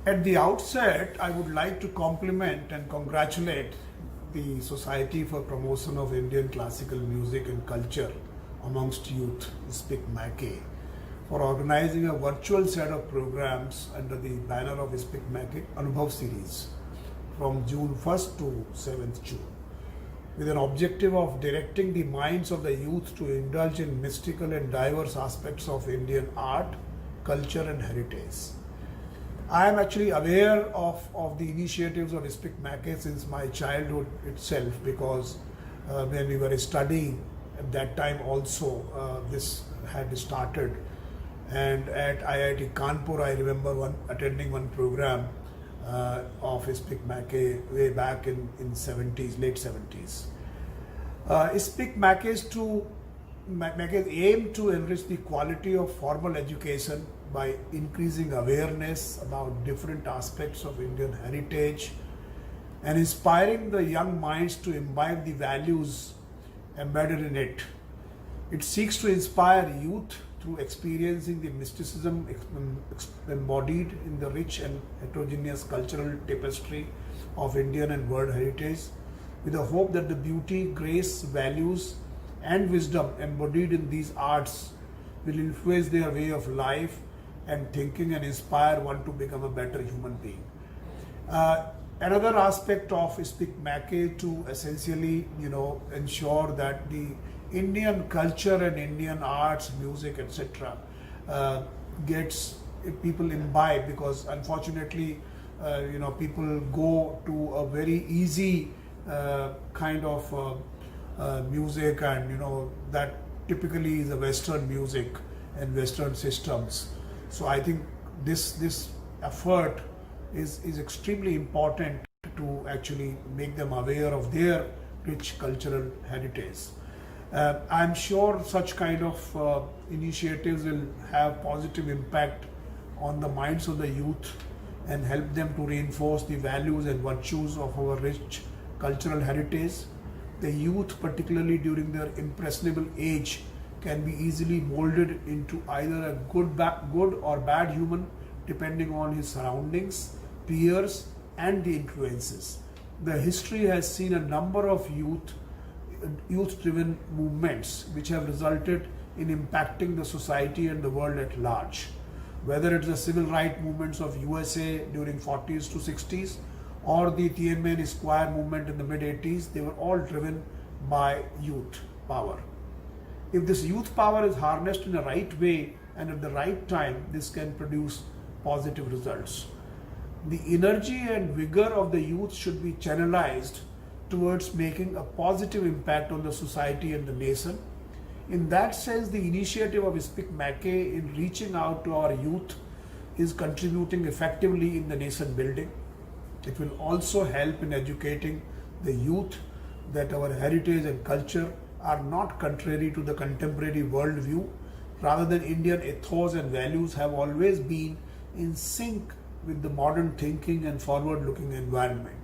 At the outset, I would like to compliment and congratulate the Society for Promotion of Indian Classical Music and Culture amongst Youth, SPIC MACE, for organizing a virtual set of programs under the banner of SPIC MACE Anubhav series from June 1st to 7th June, with an objective of directing the minds of the youth to indulge in mystical and diverse aspects of Indian art, culture and heritage. I am actually aware of the initiatives of SPIC MACE since my childhood itself, because when we were studying at that time also this had started. And at IIT Kanpur, I remember attending one program of SPIC MACE way back in 70s, late 70s. SPIC MACE aim to enrich the quality of formal education by increasing awareness about different aspects of Indian heritage and inspiring the young minds to imbibe the values embedded in it. It seeks to inspire youth through experiencing the mysticism embodied in the rich and heterogeneous cultural tapestry of Indian and world heritage, with the hope that the beauty, grace, values and wisdom embodied in these arts will influence their way of life and thinking and inspire one to become a better human being. Another aspect of SPIC MACE to essentially, ensure that the Indian culture and Indian arts, music, etc. Gets people imbibe, because unfortunately, people go to a very easy kind of music, and that typically is a Western music and Western systems. So I think this effort is extremely important to actually make them aware of their rich cultural heritage. I'm sure such kind of initiatives will have positive impact on the minds of the youth and help them to reinforce the values and virtues of our rich cultural heritage. The youth, particularly during their impressionable age, can be easily molded into either a good or bad human, depending on his surroundings, peers and the influences. The history has seen a number of youth-driven movements which have resulted in impacting the society and the world at large. Whether it's the civil rights movements of USA during 40s to 60s or the Tiananmen Square movement in the mid-80s, they were all driven by youth power. If this youth power is harnessed in the right way and at the right time, this can produce positive results. The energy and vigor of the youth should be channelized towards making a positive impact on the society and the nation. In that sense, the initiative of SPIC MACE in reaching out to our youth is contributing effectively in the nation building. It will also help in educating the youth that our heritage and culture are not contrary to the contemporary worldview. Rather than Indian ethos and values have always been in sync with the modern thinking and forward-looking environment.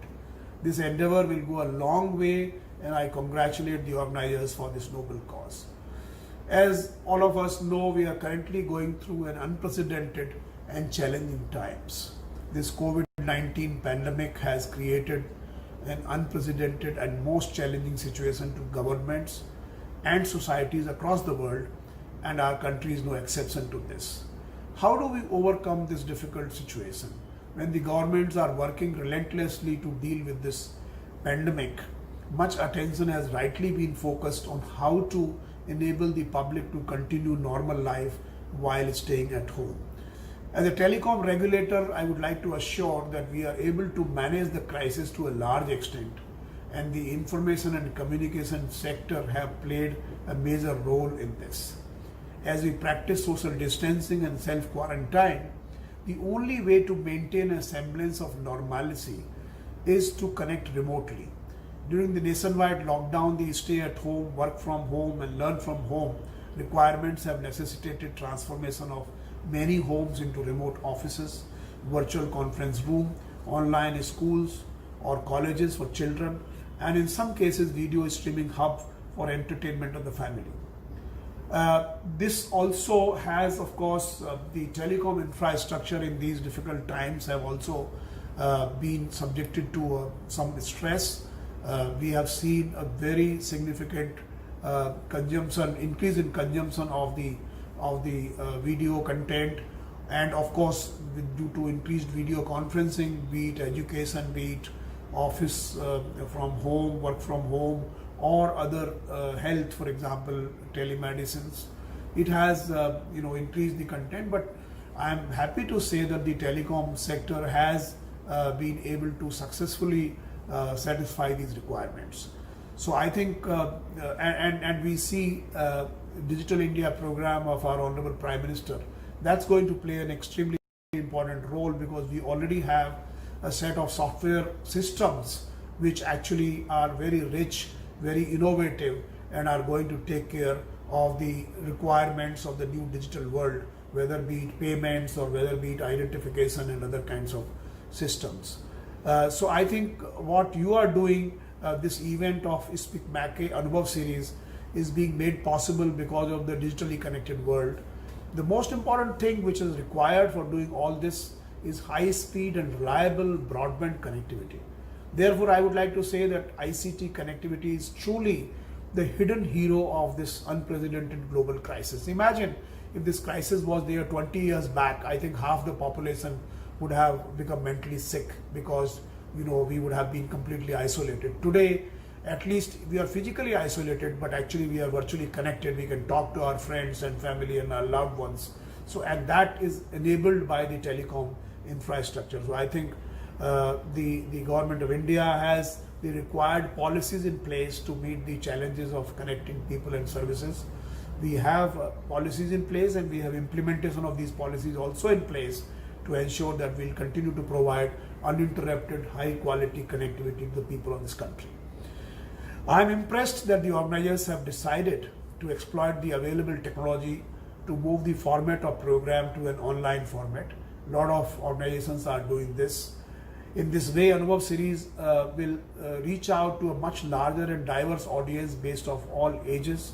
This endeavor will go a long way, and I congratulate the organizers for this noble cause. As all of us know, we are currently going through an unprecedented and challenging times. This COVID-19 pandemic has created an unprecedented and most challenging situation to governments and societies across the world, and our country is no exception to this. How do we overcome this difficult situation? When the governments are working relentlessly to deal with this pandemic, much attention has rightly been focused on how to enable the public to continue normal life while staying at home. As a telecom regulator, I would like to assure that we are able to manage the crisis to a large extent, and the information and communication sector have played a major role in this. As we practice social distancing and self-quarantine, the only way to maintain a semblance of normalcy is to connect remotely. During the nationwide lockdown, the stay at home, work from home and learn from home requirements have necessitated transformation of many homes into remote offices, virtual conference room, online schools or colleges for children, and in some cases video streaming hub for entertainment of the family. This also has, of course, the telecom infrastructure in these difficult times have also been subjected to some stress. We have seen a very significant increase in consumption of the video content, and of course, due to increased video conferencing, be it education, be it office from home, work from home, or other health, for example, telemedicines, it has increased the content. But I'm happy to say that the telecom sector has been able to successfully satisfy these requirements. So I think, and we see Digital India program of our Honorable Prime Minister, that's going to play an extremely important role, because we already have a set of software systems which actually are very rich, very innovative, and are going to take care of the requirements of the new digital world, whether be it payments or whether be it identification and other kinds of systems. So I think what you are doing, this event of Speak Mackay Anubhav series, is being made possible because of the digitally connected world. The most important thing which is required for doing all this is high speed and reliable broadband connectivity. Therefore, I would like to say that ICT connectivity is truly the hidden hero of this unprecedented global crisis. Imagine if this crisis was there 20 years back, I think half the population would have become mentally sick, because we would have been completely isolated. Today, at least we are physically isolated, but actually we are virtually connected. We can talk to our friends and family and our loved ones. So, and that is enabled by the telecom infrastructure. So I think the government of India has the required policies in place to meet the challenges of connecting people and services. We have policies in place, and we have implementation of these policies also in place to ensure that we'll continue to provide uninterrupted, high quality connectivity to the people of this country. I'm impressed that the organizers have decided to exploit the available technology to move the format of program to an online format. A lot of organizations are doing this. In this way, Anubhav series will reach out to a much larger and diverse audience based of all ages,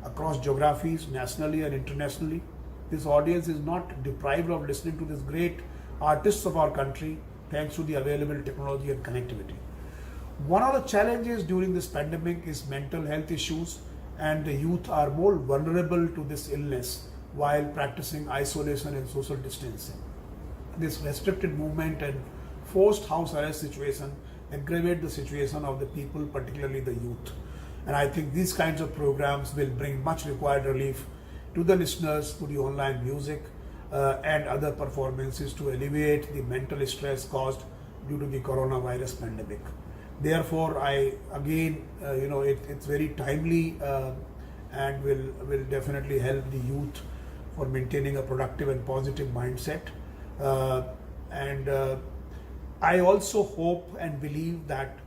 across geographies, nationally and internationally. This audience is not deprived of listening to these great artists of our country, thanks to the available technology and connectivity. One of the challenges during this pandemic is mental health issues, and the youth are more vulnerable to this illness while practicing isolation and social distancing. This restricted movement and forced house arrest situation aggravate the situation of the people, particularly the youth. And I think these kinds of programs will bring much required relief to the listeners to the online music and other performances to alleviate the mental stress caused due to the coronavirus pandemic. Therefore, I again, it's very timely and will definitely help the youth for maintaining a productive and positive mindset. And I also hope and believe that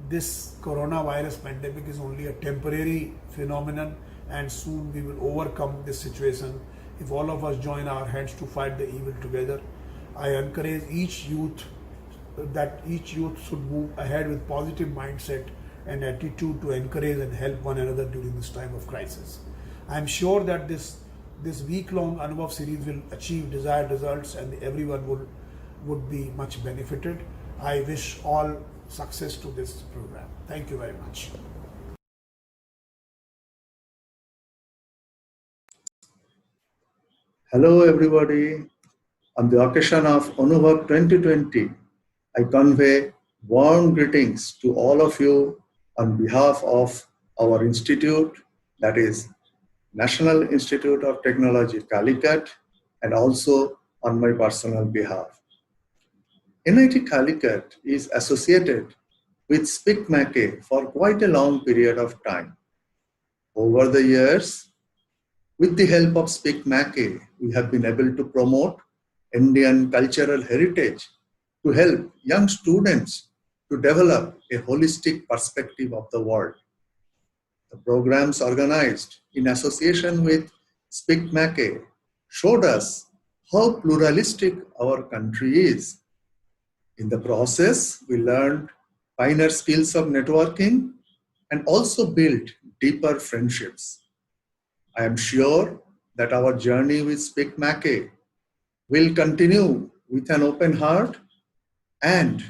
this coronavirus pandemic is only a temporary phenomenon, and soon we will overcome this situation if all of us join our hands to fight the evil together. I encourage each youth should move ahead with positive mindset and attitude to encourage and help one another during this time of crisis. I am sure that this week-long Anubhav series will achieve desired results, and everyone would be much benefited. I wish all success to this program. Thank you very much. Hello everybody. On the occasion of Anubhav 2020, I convey warm greetings to all of you on behalf of our institute, that is National Institute of Technology, Calicut, and also on my personal behalf. NIT Calicut is associated with Speak Mackay for quite a long period of time. Over the years, with the help of Speak Mackay, we have been able to promote Indian cultural heritage to help young students to develop a holistic perspective of the world. The programs organized in association with Speak Mackay showed us how pluralistic our country is. In the process, we learned finer skills of networking and also built deeper friendships. I am sure that our journey with Speak Mackay will continue with an open heart and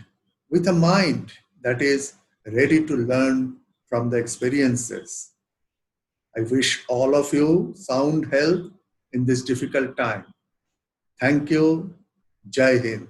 with a mind that is ready to learn from the experiences. I wish all of you sound health in this difficult time. Thank you. Jai Hind.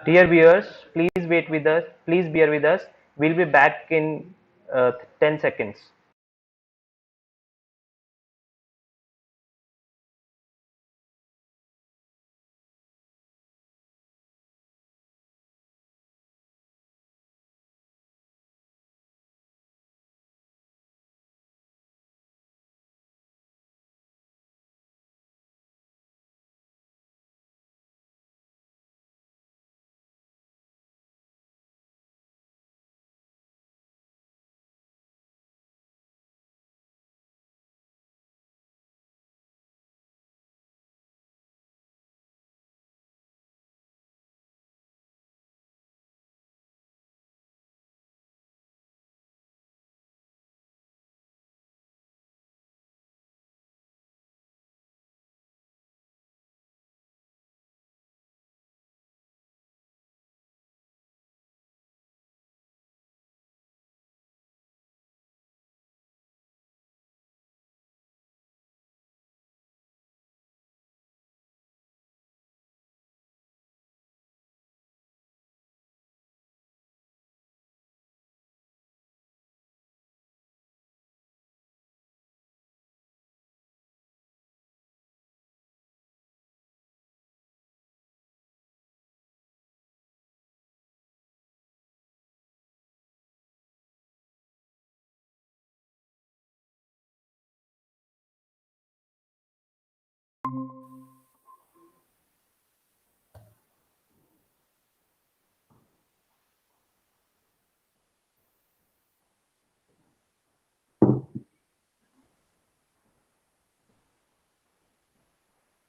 Dear viewers, please wait with us. Please bear with us. We'll be back in 10 seconds.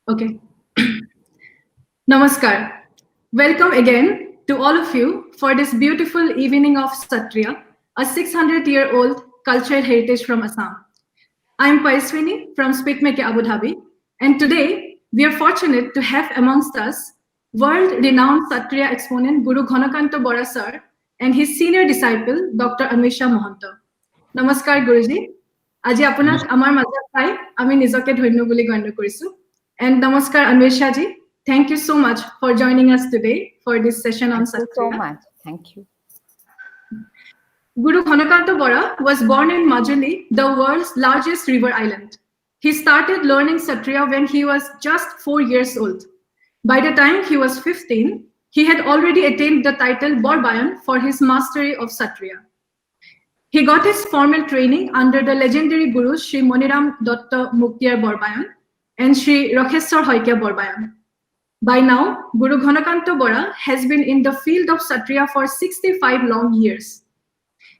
Okay. Namaskar. Welcome again to all of you for this beautiful evening of Satriya, a 600-year-old cultural heritage from Assam. I am Paiswini from Speak Mackay Abu Dhabi, and today we are fortunate to have amongst us world-renowned Satriya exponent Guru Ghanakanta Bora sir and his senior disciple Dr. Anwesha Mohanto. Namaskar Guruji. আজি আপোনাক আমাৰ মাজত পাই আমি নিজকে ধন্য বুলি গণ্য কৰিছো and namaskar Anwesha ji, thank you so much for joining us today for this session on Satriya. Thank you so much. Thank you. Guru Ghanakanta Bora was born in Majuli, the world's largest river island. He started learning Satriya when he was just 4 years old. By the time he was 15, he had already attained the title Borbayan for his mastery of Satriya. He got his formal training under the legendary gurus Sri Moniram Datta Muktiar Borbayan and Sri Rakheshwar Hoikya Borbayan. By now, Guru Ghanakanta Bora has been in the field of Satriya for 65 long years.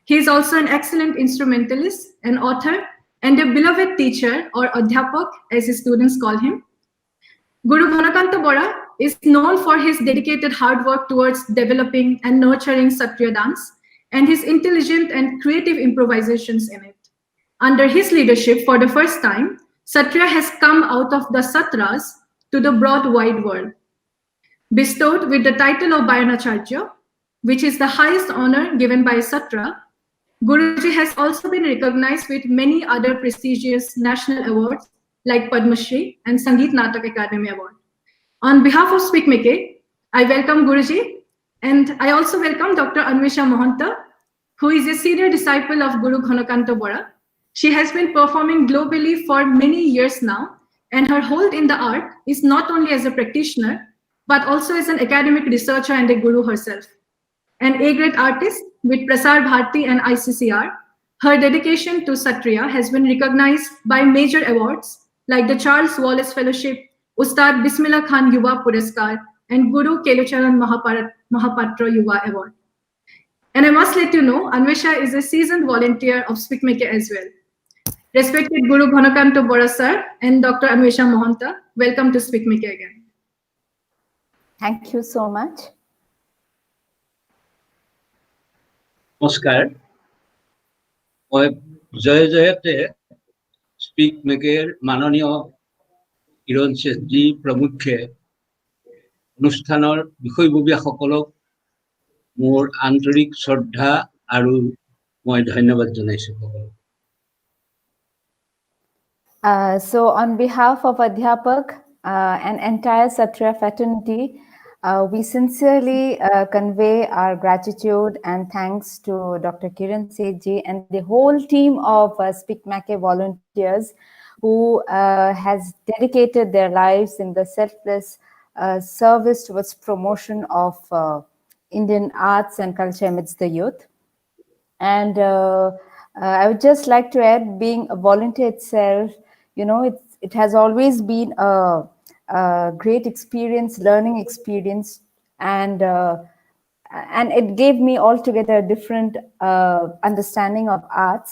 He is also an excellent instrumentalist, an author, and a beloved teacher, or Adhyapak as his students call him. Guru Ghanakanta Bora is known for his dedicated hard work towards developing and nurturing Satriya dance and his intelligent and creative improvisations in it. Under his leadership, for the first time, Satriya has come out of the Satras to the broad wide world. Bestowed with the title of Bayanacharya, which is the highest honor given by Satra, Guruji has also been recognized with many other prestigious national awards like Padma Shri and Sangeet Natak Academy Award. On behalf of Speak Mackay, I welcome Guruji And I also welcome Dr. Anvesha Mohanta, who is a senior disciple of Guru Ghanakanta Bora. She has been performing globally for many years now, and her hold in the art is not only as a practitioner, but also as an academic researcher and a guru herself. An A-grade artist with Prasar Bharati and ICCR, her dedication to Satriya has been recognized by major awards like the Charles Wallace Fellowship, Ustad Bismillah Khan Yuva Puraskar, and Guru Kelucharan Mahapatra Yuva Award. And I must let you know, Anvesha is a seasoned volunteer of SpeakMake as well. Respected Guru Ghanakanta Bora sir and Dr. Anvesha Mohanta, welcome to SpeakMake again. Thank you so much. নমস্কাৰ মই জয় Jayate speak মেকেৰ মাননীয় কিৰণ শেঠজী প্ৰমুখ্যে অনুষ্ঠানৰ বিষয়ববীয়াসকলক মোৰ আন্তৰিক শ্ৰদ্ধা আৰু মই ধন্যবাদ জনাইছো সকলোকে। So on behalf of Adhyapak and entire Satriya fraternity, we sincerely convey our gratitude and thanks to Dr. Kiran Sethji and the whole team of SpeakMake volunteers who has dedicated their lives in the selfless service towards promotion of Indian arts and culture amidst the youth. And I would just like to add, being a volunteer itself, you know, it has always been a great experience, learning experience, and it gave me altogether a different understanding of arts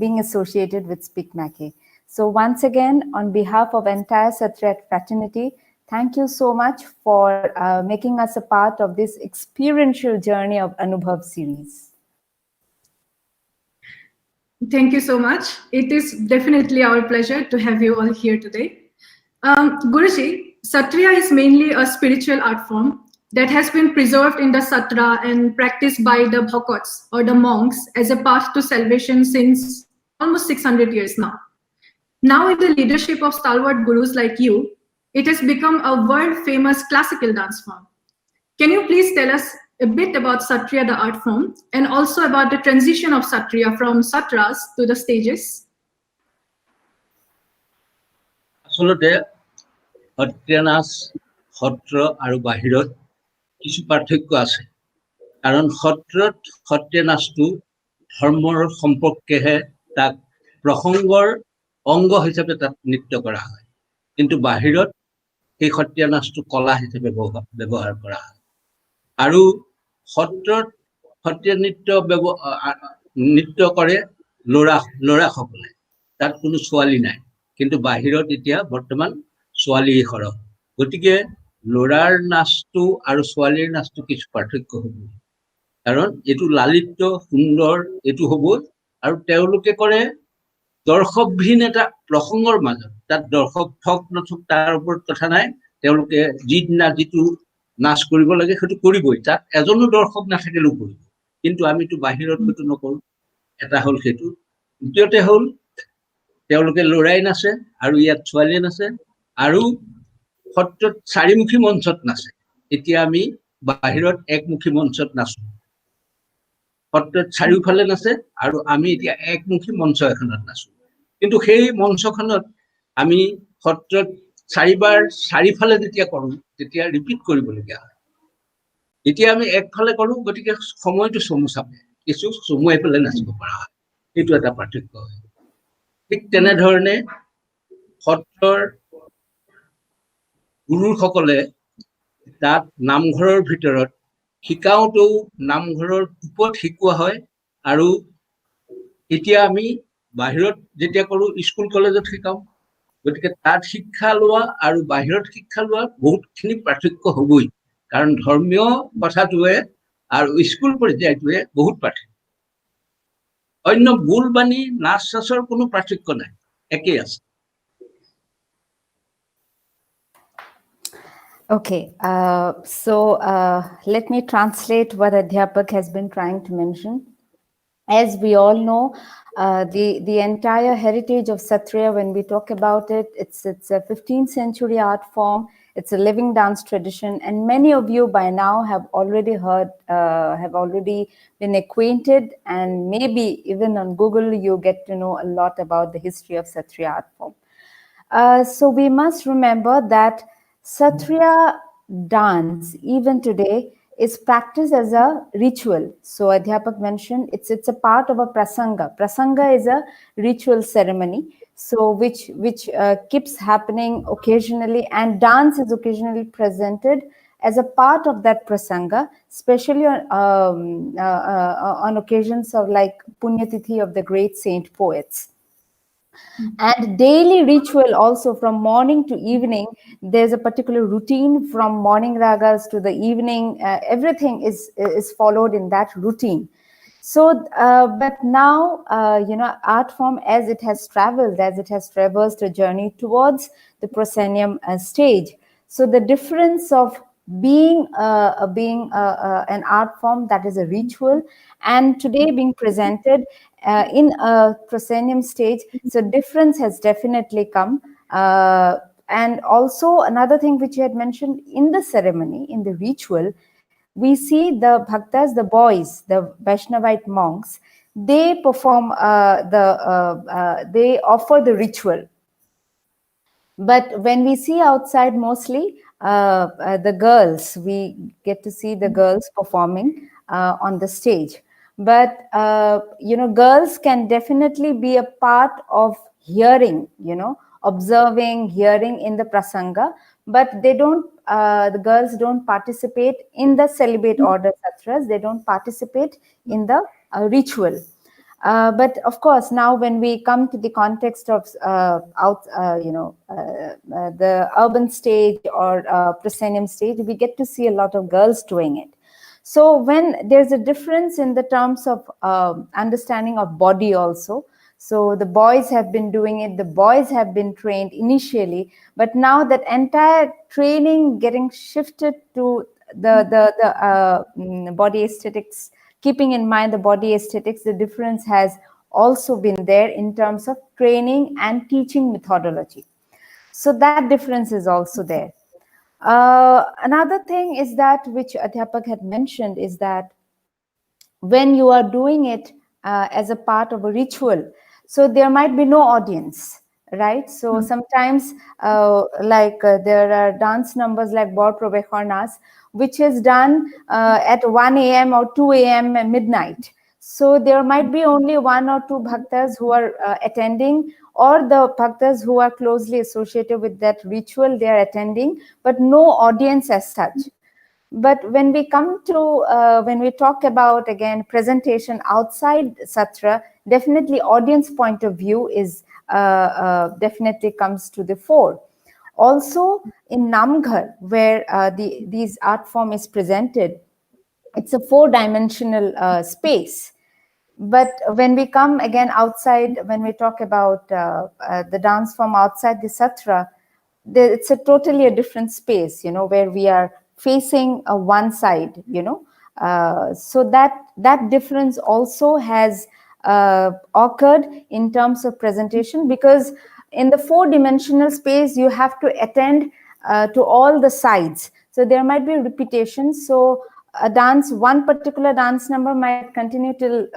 being associated with SpeakMake. So once again, on behalf of entire Satriya fraternity, thank you so much for making us a part of this experiential journey of Anubhav series. Thank you so much. It is definitely our pleasure to have you all here today. Guruji, Satriya is mainly a spiritual art form that has been preserved in the Satra and practiced by the Bhakots or the monks as a path to salvation since almost 600 years now. Now, in the leadership of stalwart gurus like you, it has become a world-famous classical dance form. Can you please tell us a bit about Satriya, the art form, and also about the transition of Satriya from Satras to the stages? আসলতে Sattriya নাচ সত্ৰ আৰু বাহিৰত কিছু পাৰ্থক্য আছে, কাৰণ সত্ৰত সত্ৰীয়া নাচটো ধৰ্মৰ সম্পৰ্কেহে তাক প্ৰসংগৰ অংগ হিচাপে তাত নৃত্য কৰা হয়, কিন্তু বাহিৰত সেই সত্ৰীয়া নাচটো কলা হিচাপে ব্যৱহাৰ কৰা হয়। আৰু সত্ৰত সত্ৰীয়া নৃত্য কৰে ল'ৰাসকলে, তাত কোনো ছোৱালী নাই, কিন্তু বাহিৰত এতিয়া বৰ্তমান ছোৱালী সৰহ, গতিকে ল'ৰাৰ নাচটো আৰু ছোৱালীৰ নাচটো কিছু পাৰ্থক্য হ'ব, কাৰণ এইটো লালিত্য সুন্দৰ এইটো হ'ব, আৰু তেওঁলোকে কৰে দৰ্শকহীন এটা প্ৰসংগৰ মাজত, তাত দৰ্শক থক নথক তাৰ ওপৰত কথা নাই, তেওঁলোকে যিদিনা যিটো নাচ কৰিব লাগে সেইটো কৰিবই, তাত এজনো দৰ্শক নাথাকিলেও কৰিব, কিন্তু আমিতো বাহিৰত সেইটো নকৰোঁ। এটা হ'ল সেইটো, দ্বিতীয়তে হ'ল তেওঁলোকে ল'ৰাই নাচে আৰু ইয়াত ছোৱালীয়ে নাচে, আৰু সত্ৰত চাৰিমুখী মঞ্চত নাচে। এতিয়া আমি বাহিৰত একমুখী মঞ্চত নাচো, সত্ৰত চাৰিওফালে নাচে আৰু আমি এতিয়া একমুখী মঞ্চ এখনত নাচো, কিন্তু সেই মঞ্চখনত আমি সত্ৰত চাৰিবাৰ চাৰিফালে যেতিয়া কৰোঁ তেতিয়া ৰিপিট কৰিবলগীয়া হয়। এতিয়া আমি একফালে কৰোঁ, গতিকে সময়টো চমু চাপে, কিছু চমুৱাই পেলাই নাচিব পৰা হয়, সেইটো এটা পাৰ্থক্য হয়। ঠিক তেনেধৰণে সত্ৰৰ গুৰুসকলে তাত নামঘৰৰ ভিতৰত শিকাওঁতেও নামঘৰৰ ওপৰত শিকোৱা হয়, আৰু এতিয়া আমি বাহিৰত যেতিয়া কৰোঁ স্কুল কলেজত শিকাওঁ, গতিকে তাত শিক্ষা লোৱা আৰু বাহিৰত শিক্ষা লোৱা বহুতখিনি পাৰ্থক্য হ'বই, কাৰণ ধৰ্মীয় কথাটোৱে আৰু স্কুল পৰ্যায়টোৱে বহুত পাৰ্থক্য। অন্য বোল বাণী নাচ চাচৰ কোনো পাৰ্থক্য নাই, একেই আছে। Okay, so let me translate what Adhyapak has been trying to mention. As we all know, the entire heritage of Satriya, when we talk about it, it's a 15th century art form It's a living dance tradition, and many of you by now have already heard, have already been acquainted, and maybe even on Google you get to know a lot about the history of Satriya art form. So we must remember that Satriya dance, even today, is practiced as a ritual. So Adhyapak mentioned it's a part of a prasanga. Prasanga is a ritual ceremony, so which keeps happening occasionally, and dance is occasionally presented as a part of that prasanga, especially on occasions of like Punyatithi of the great saint poets. And daily ritual also, from morning to evening, there's a particular routine. From morning ragas to the evening, everything is followed in that routine. So but now art form, as it has traversed a journey towards the proscenium stage. So the difference of being an art form that is a ritual, and today being presented in a proscenium stage, so difference has definitely come. And also another thing which you had mentioned, in the ceremony, in the ritual, we see the bhaktas, the boys, the Vaishnavite monks, they perform they offer the ritual. But when we see outside, mostly the girls, we get to see the girls performing on the stage. But girls can definitely be a part of hearing, observing, hearing in the prasanga, but they don't. The girls don't participate in the celibate order satras. They don't participate in the ritual. But of course, now when we come to the context of the urban stage or proscenium stage, we get to see a lot of girls doing it. So when there's a difference in the terms of understanding of body also. So the boys have been doing it, the boys have been trained initially, but now that entire training getting shifted to the body aesthetics. Keeping in mind the body aesthetics, the difference has also been there in terms of training and teaching methodology. So that difference is also there. Another thing is that, which Adhyapak had mentioned, is that when you are doing it as a part of a ritual, so there might be no audience, right? So sometimes there are dance numbers like Bor Probekharnas, which is done at 1 a.m. or 2 a.m. midnight. So there might be only 1 or 2 bhaktas who are attending, or the bhaktas who are closely associated with that ritual, they are attending, but no audience as such. But when we come to, when we talk about, again, presentation outside Satra, definitely audience point of view is definitely comes to the fore. Also in Namghar, where these art form is presented, it's a 4-dimensional space. But when we come again outside, when we talk about the dance form outside the Satra, it's a totally a different space, where we are facing one side, so that difference also has occurred in terms of presentation, because in the 4-dimensional space you have to attend to all the sides, so there might be repetitions. So one particular dance number might continue till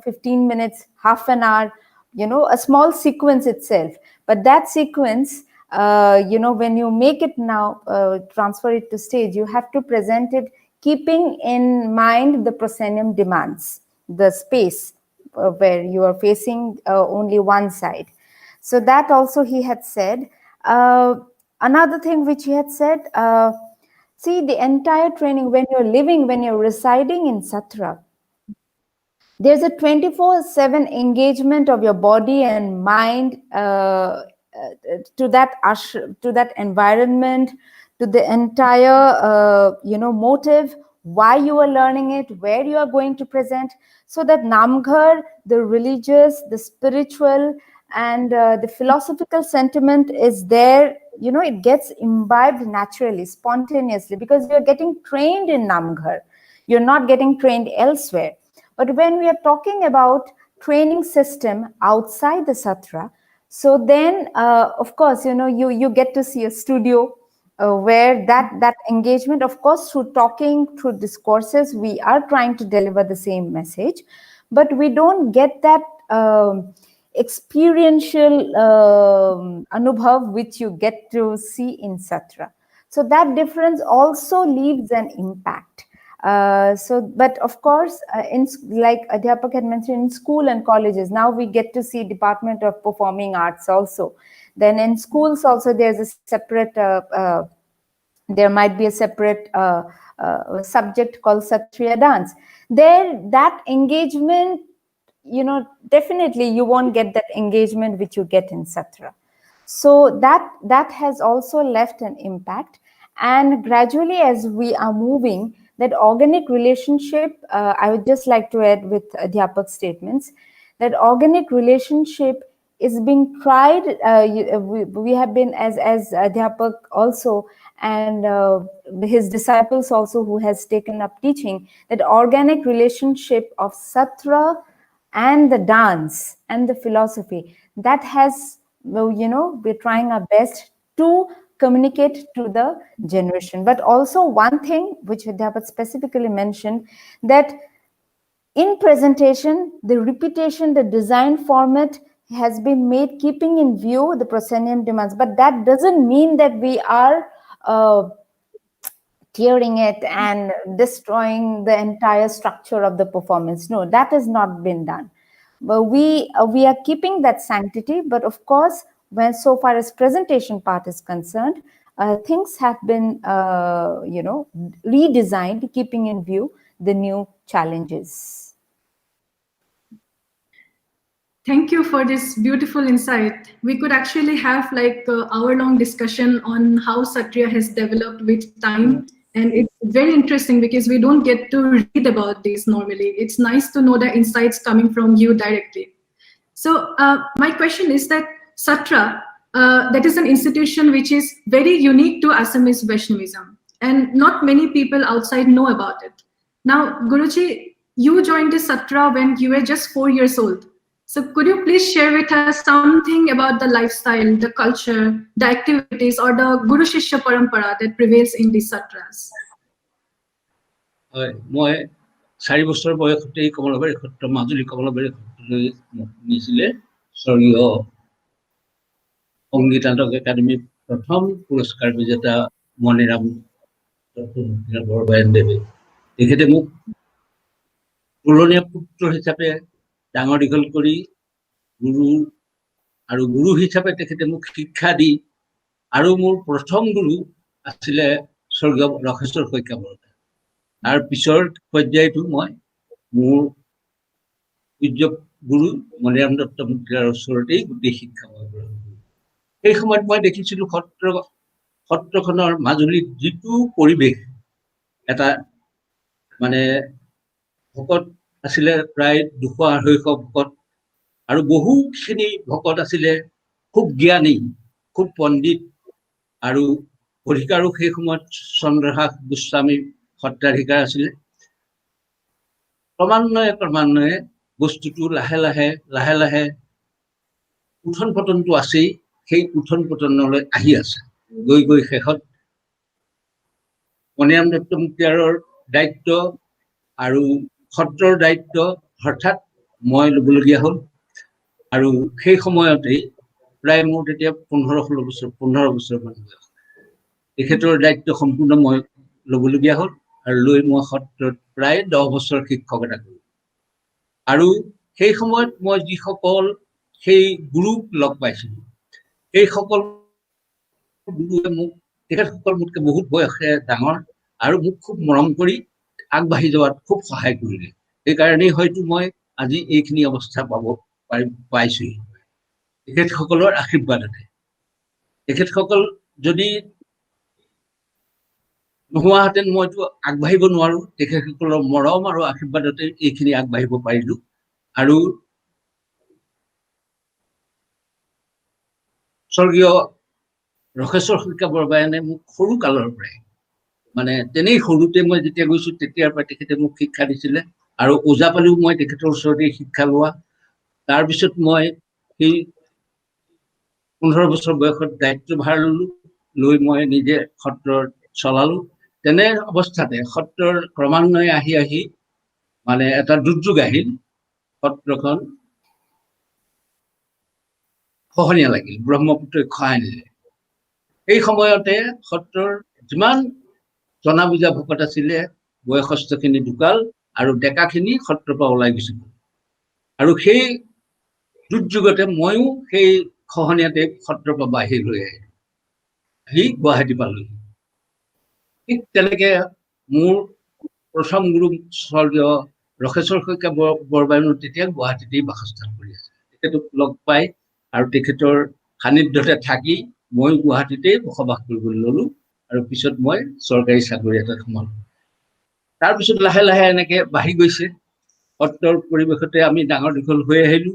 15 minutes, half an hour, a small sequence itself. But that sequence, when you make it now, transfer it to stage, you have to present it keeping in mind the proscenium demands, the space where you are facing only one side. So that also he had said. Another thing which he had said, see, the entire training, when you're residing in Satra, there's a 24/7 engagement of your body and mind to that environment, to the entire motive, why you are learning it, where you are going to present. So that Namghar, the religious, the spiritual, and the philosophical sentiment is there. It gets imbibed naturally, spontaneously, because you're getting trained in Namghar. You're not getting trained elsewhere. But when we are talking about training system outside the Satra, so then, of course, you get to see a studio, where that engagement, of course, through talking, through discourses, we are trying to deliver the same message, but we don't get that experiential anubhav which you get to see in Satra. So that difference also leaves an impact. But of course, like Adhyapak had mentioned, in school and colleges, now we get to see Department of Performing Arts also. Then in schools also, there's a separate, there might be a separate subject called Satriya dance. There, that engagement, definitely you won't get that engagement which you get in Satra. So that has also left an impact. And gradually, as we are moving, that organic relationship, I would just like to add with Adhyapak's statements, that organic relationship is being tried. We have been, as Adhyapak also, and his disciples also, who has taken up teaching, that organic relationship of Satra and the dance and the philosophy, that has, we're trying our best to communicate to the generation. But also one thing which Adhyapak specifically mentioned, that in presentation, the repetition, the design format has been made keeping in view the proscenium demands, but that doesn't mean that we are tearing it and destroying the entire structure of the performance. No, that has not been done. But we are keeping that sanctity, but of course, when so far as presentation part is concerned, things have been redesigned, keeping in view the new challenges. Thank you for this beautiful insight. We could actually have like an hour-long discussion on how Satriya has developed with time. And it's very interesting because we don't get to read about these normally. It's nice to know the insights coming from you directly. So my question is that Satra, that is an institution which is very unique to Assamese Vaishnavism, and not many people outside know about it. Now, Guruji, you joined the Satra when you were just 4 years old. So could you please share with us something about the lifestyle, the culture, the activities, or the Guru Shishya Parampara that prevails in these Satras? মই 4 বছৰ বয়সতেই কমলাবাৰী সত্ৰ, মাজুলী কমলাবাৰী সত্ৰলৈ নিছিলে স্বৰ্গীয় সংগীত নাটক একাডেমীৰ প্ৰথম পুৰস্কাৰ বিজেতা মণিৰাম বৰবায়ন দেৱে। তেখেতে মোক তুলনীয় পুত্ৰ হিচাপে ডাঙৰ দীঘল কৰি গুৰু হিচাপে তেখেতে মোক শিক্ষা দি, আৰু মোৰ প্ৰথম গুৰু আছিলে স্বৰ্গীয় ৰখেশ্বৰ শইকীয়া বৰদলৈ। তাৰ পিছৰ পৰ্যায়টো মই মোৰ পূজ্য গুৰু মণিৰাম দত্ত মুখীয়াৰ ওচৰতেই গোটেই শিক্ষা মই গ্ৰহণ কৰিলোঁ। সেই সময়ত মই দেখিছিলোঁ সত্ৰখনৰ মাজুলীত যিটো পৰিৱেশ, এটা মানে ভকত আছিলে প্ৰায় 200-250 ভকত, আৰু বহুখিনি ভকত আছিলে খুব জ্ঞানী, খুব পণ্ডিত, আৰু অধিকাৰো সেই সময়ত চন্দ্ৰহাস গোস্বামী সত্ৰাধিকাৰ আছিলে। ক্ৰমান্বয়ে বস্তুটো লাহে লাহে উঠন পতনটো আছেই, সেই উঠন পতনলৈ আহি আছে। গৈ শেষত মণিৰাম দত্ত মুখীয়াৰৰ দায়িত্ব আৰু সত্ৰৰ দায়িত্ব হঠাৎ মই ল'বলগীয়া হ'ল। আৰু সেই সময়তেই প্ৰায় মোৰ তেতিয়া 15 বছৰ মান বয়স, তেখেতৰ দায়িত্ব সম্পূৰ্ণ মই ল'বলগীয়া হ'ল, আৰু লৈ মই সত্ৰত প্ৰায় 10 বছৰ শিক্ষকতা কৰিলোঁ। আৰু সেই সময়ত মই যিসকল সেই গুৰুক লগ পাইছিলোঁ, সেই সকল গুৰুৱে তেখেতসকল মোতকৈ বহুত বয়সে ডাঙৰ, আৰু মোক খুব মৰম কৰি আগবাঢ়ি যোৱাত খুব সহায় কৰিলে। সেইকাৰণেই হয়তো মই আজি এইখিনি অৱস্থা পাইছোহি তেখেতসকলৰ আশীৰ্বাদতে। তেখেতসকল যদি নোহোৱাহেঁতেন মইতো আগবাঢ়িব নোৱাৰো, তেখেতসকলৰ মৰম আৰু আশীৰ্বাদতে এইখিনি আগবাঢ়িব পাৰিলো। আৰু স্বৰ্গীয় ৰখেশ্বৰ শইকীয়া বৰবায়নে মোক সৰু কালৰ পৰাই, মানে তেনেই সৰুতে মই যেতিয়া গৈছো তেতিয়াৰ পৰা তেখেতে মোক শিক্ষা দিছিলে, আৰু ওজাপালিও মই তেখেতৰ ওচৰতে শিক্ষা লোৱা। তাৰপিছত মই সেই 15 বছৰ বয়সত দায়িত্বভাৰ ললো, লৈ মই নিজে সত্ৰ চলালো। তেনে অৱস্থাতে সত্ৰৰ ক্ৰমান্বয়ে আহি আহি মানে এটা দুৰ্যোগ আহিল, সত্ৰখন খহনীয়া লাগিল, ব্ৰহ্মপুত্ৰই খহাই নিলে। এই সময়তে সত্ৰৰ যিমান জনা বুজা ভকত আছিলে বয়সস্থখিনি ঢুকাল আৰু ডেকাখিনি সত্ৰৰ পৰা ওলাই গুচি গ'ল। আৰু সেই দুৰ্যোগতে ময়ো সেই খহনীয়াতে সত্ৰৰ পৰা বাহিৰ হৈ আহি গুৱাহাটী পালোহি। ঠিক তেনেকে মোৰ প্ৰথম গুৰু স্বৰ্গীয় ৰসেশ্বৰ শইকীয়া বৰবায়নো তেতিয়া গুৱাহাটীতেই বাসস্থান কৰি আছে। তেখেতক লগ পাই আৰু তেখেতৰ সান্নিধ্যতে থাকি মই গুৱাহাটীতেই বসবাস কৰিবলৈ ললো আৰু পিছত মই চৰকাৰী চাকৰি এটাত সোমালো। তাৰপিছত লাহে লাহে এনেকে বাঢ়ি গৈছে। সত্ৰৰ পৰিৱেশতে আমি ডাঙৰ দীঘল হৈ আহিলো।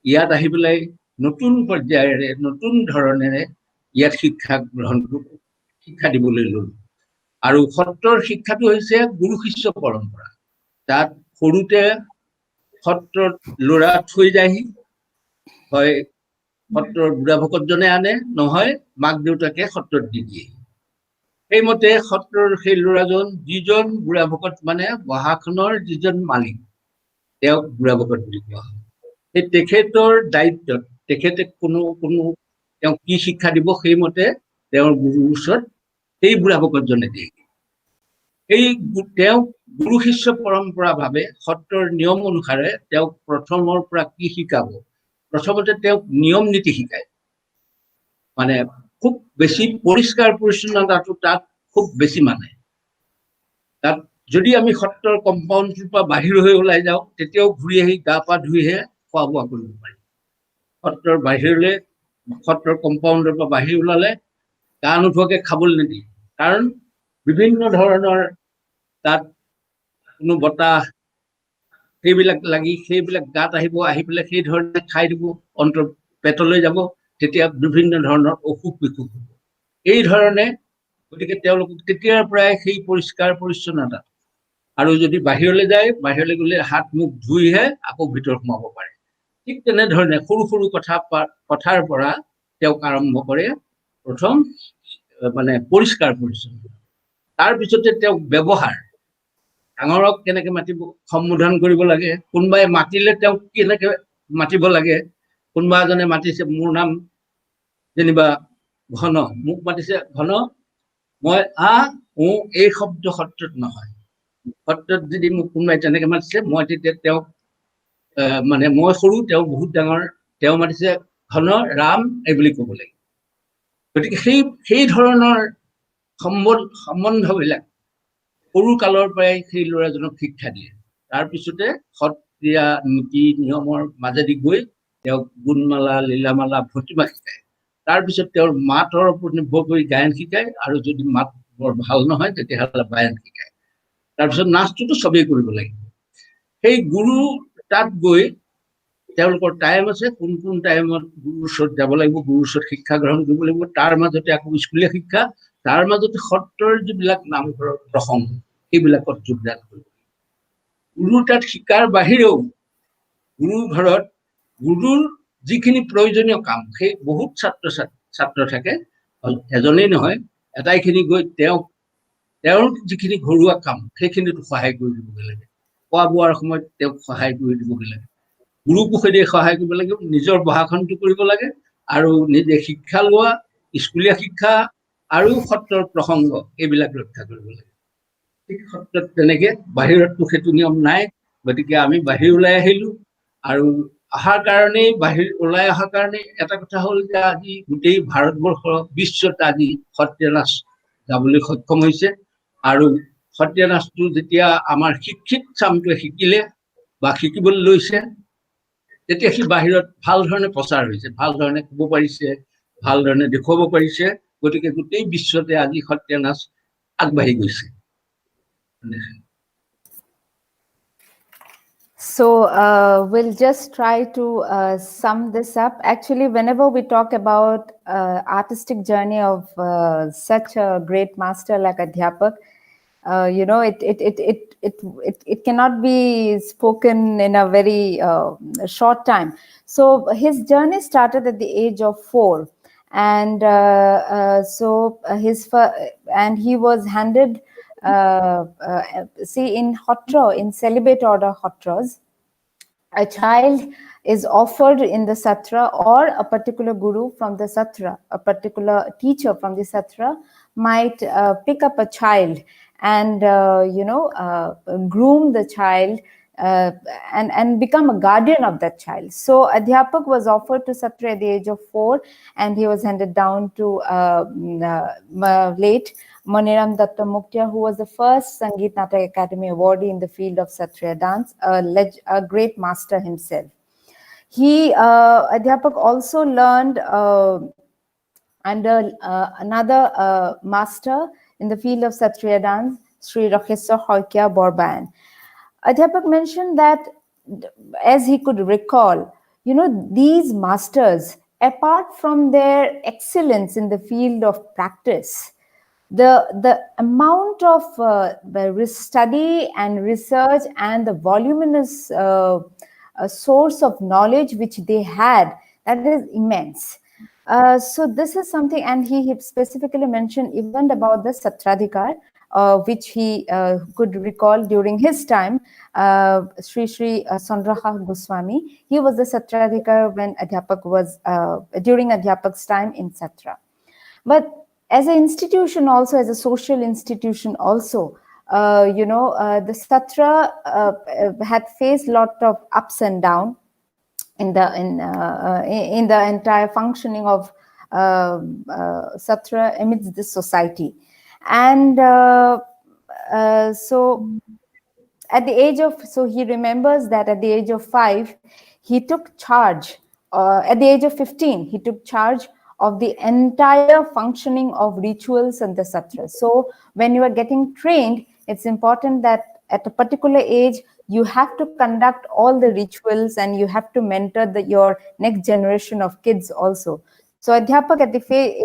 ইয়াত আহি পেলাই নতুন পৰ্যায়েৰে নতুন ধৰণেৰে ইয়াত শিক্ষা দিবলৈ ললো। আৰু সত্ৰৰ শিক্ষাটো হৈছে গুৰু শিষ্য পৰম্পৰা। তাত সৰুতে সত্ৰত ল'ৰা থৈ যায়হি, হয় সত্ৰৰ বুঢ়া ভকতজনে আনে, নহয় মাক দেউতাকে সত্ৰত দি দিয়ে। সেইমতে সত্ৰৰ সেই ল'ৰাজন যিজন বুঢ়া ভকত, মানে বহাখনৰ যিজন মালিক, তেওঁক বুঢ়া ভকত বুলি কোৱা হয়। সেই তেখেতৰ দায়িত্বত তেখেতে তেওঁক কি শিক্ষা দিব সেইমতে তেওঁৰ গুৰুৰ ওচৰত সেই বুঢ়া ভকতজনে দিয়ে। তেওঁক গুৰু শিষ্য পৰম্পৰা ভাৱে সত্ৰৰ নিয়ম অনুসাৰে তেওঁক প্ৰথমৰ পৰা কি শিকাব, প্ৰথমতে তেওঁক নিয়ম নীতি শিকায়। মানে খুব বেছি পৰিষ্কাৰ পৰিচ্ছন্নতাটো তাত খুব বেছি মানে। তাত যদি আমি সত্ৰৰ কম্পাউণ্ডটোৰ পৰা বাহিৰ হৈ ওলাই যাওঁ, তেতিয়াও ঘূৰি আহি গা পা ধুইহে খোৱা বোৱা কৰিব পাৰি। সত্ৰৰ বাহিৰলৈ, সত্ৰৰ কম্পাউণ্ডৰ পৰা বাহিৰ ওলালে গা নোধোৱাকে খাবলৈ নিদিয়ে। কাৰণ বিভিন্ন ধৰণৰ তাত কোনো বতাহ সেইবিলাক লাগি সেইবিলাক গাত আহিব, আহি পেলাই সেই ধৰণে খাই দিব, পেটলৈ যাব, তেতিয়া বিভিন্ন ধৰণৰ অসুখ বিসুখ হ'ব। এই ধৰণে গতিকে তেওঁলোকক তেতিয়াৰ পৰাই সেই পৰিষ্কাৰ পৰিচ্ছন্নতা, আৰু যদি বাহিৰলৈ যায়, বাহিৰলৈ গ'লে হাত মুখ ধুইহে আকৌ ভিতৰত সোমাব পাৰে। ঠিক তেনেধৰণে সৰু সৰু কথাৰ পৰা তেওঁক আৰম্ভ কৰে প্ৰথম মানে পৰিষ্কাৰ পৰিচ্ছন্নতা। তাৰপিছতে তেওঁক ব্যৱহাৰ, ডাঙৰক কেনেকে মাতিব, সম্বোধন কৰিব লাগে, কোনোবাই মাতিলে তেওঁক কেনেকে মাতিব লাগে। কোনোবা এজনে মাতিছে, মোৰ নাম যেনিবা ঘন, মোক মাতিছে ঘন, মই এই শব্দ সত্ৰত নহয়। সত্ৰত যদি মোক কোনোবাই তেনেকে মাতিছে, মই তেতিয়া তেওঁক মানে মই সৰু, তেওঁ বহুত ডাঙৰ, তেওঁ মাতিছে ঘন ৰাম এই বুলি ক'ব লাগিব। গতিকে সেই ধৰণৰ সম্বন্ধবিলাক সৰু কালৰ পৰাই সেই ল'ৰাজনক শিক্ষা দিয়ে। তাৰপিছতে সত্ৰীয়া নীতি নিয়মৰ মাজেদি গৈ তেওঁক গুণমালা, লীলামালা, ভটিমা শিকায়। তাৰপিছত তেওঁৰ মাতৰ ওপৰত নিৰ্ভৰ কৰি গায়ন শিকায়, আৰু যদি মাত বৰ ভাল নহয় তেতিয়াহ'লে বায়ন শিকায়। তাৰপিছত নাচটোতো চবেই কৰিব লাগিব। সেই গুৰু তাত গৈ তেওঁলোকৰ টাইম আছে, কোন কোন টাইমত গুৰুৰ ওচৰত যাব লাগিব, গুৰুৰ ওচৰত শিক্ষা গ্ৰহণ কৰিব লাগিব। তাৰ মাজতে আকৌ স্কুলীয়া শিক্ষা, তাৰ মাজতে সত্ৰৰ যিবিলাক নামঘৰৰ প্ৰসংগ সেইবিলাকত যোগদান কৰিব। গুৰু তাত শিকাৰ বাহিৰেও গুৰু ঘৰত গুৰুৰ যিখিনি প্ৰয়োজনীয় কাম, সেই বহুত ছাত্ৰ থাকে, এজনেই নহয়, এটাইখিনি গৈ তেওঁৰ যিখিনি ঘৰুৱা কাম সেইখিনিতো সহায় কৰি দিবগৈ লাগে। খোৱা বোৱাৰ সময়ত তেওঁক সহায় কৰি দিবগৈ লাগে। গুৰু পোষেদি সহায় কৰিব লাগে, নিজৰ বহাখনটো কৰিব লাগে, আৰু নিজে শিক্ষা লোৱা, স্কুলীয়া শিক্ষা আৰু সত্ৰৰ প্ৰসংগ এইবিলাক ৰক্ষা কৰিব লাগে। ঠিক সত্ৰত তেনেকে, বাহিৰততো সেইটো নিয়ম নাই। গতিকে আমি বাহিৰ ওলাই আহিলো, আৰু অহাৰ কাৰণেই ওলাই অহাৰ কাৰণে এটা কথা হ'ল যে আজি গোটেই ভাৰতবৰ্ষ, বিশ্বত আজি সত্ৰীয়া নাচ গাবলৈ সক্ষম হৈছে। আৰু সত্ৰীয়া নাচটো যেতিয়া আমাৰ শিক্ষিত চামটোৱে শিকিলে বা শিকিবলৈ লৈছে, তেতিয়া সি বাহিৰত ভাল ধৰণে প্ৰচাৰ হৈছে, ভাল ধৰণে ক'ব পাৰিছে, ভাল ধৰণে দেখুৱাব পাৰিছে। গতিকে গোটেই বিশ্বতে আজি সত্ৰীয়া নাচ আগবাঢ়ি গৈছে। So we'll just try to sum this up. Actually, whenever we talk about artistic journey of such a great master like Adhyapak, you know, it cannot be spoken in a very short time. So his journey started at the age of 4, And and he was handed, see, in Hotra, in celibate order Hotras, a child is offered in the Satra, or a particular guru from the Satra, a particular teacher from the Satra might pick up a child and groom the child, and become a guardian of that child. So Adhyapak was offered to Satra at the age of 4, and he was handed down to late Maniram Datta Muktia, who was the first Sangeet Natak Academy awardee in the field of Satriya dance, a great master himself. He, Adhyapak, also learned under another master in the field of Satriya dance, Sri Rakheswar Hoikya Borbayan. Adhyapak mentioned that, as he could recall, these masters, apart from their excellence in the field of practice, the amount of study and research and the voluminous source of knowledge which they had, that is immense. So this is something, and he specifically mentioned even about the Satradhikar, which he could recall during his time. Sri Sandraha Goswami, he was the Satradhikar when Adhyapak was, during Adhyapak's time in Satra. But as an institution also, as a social institution also, the Satra had faced a lot of ups and downs in the entire functioning of Satra amidst this society. And so at the age of, so he remembers that at the age of 5, he took charge, at the age of 15, he took charge of the entire functioning of rituals in the Satra. So when you are getting trained, it's important that at a particular age, you have to conduct all the rituals and you have to mentor your next generation of kids also. So Adhyapak, at the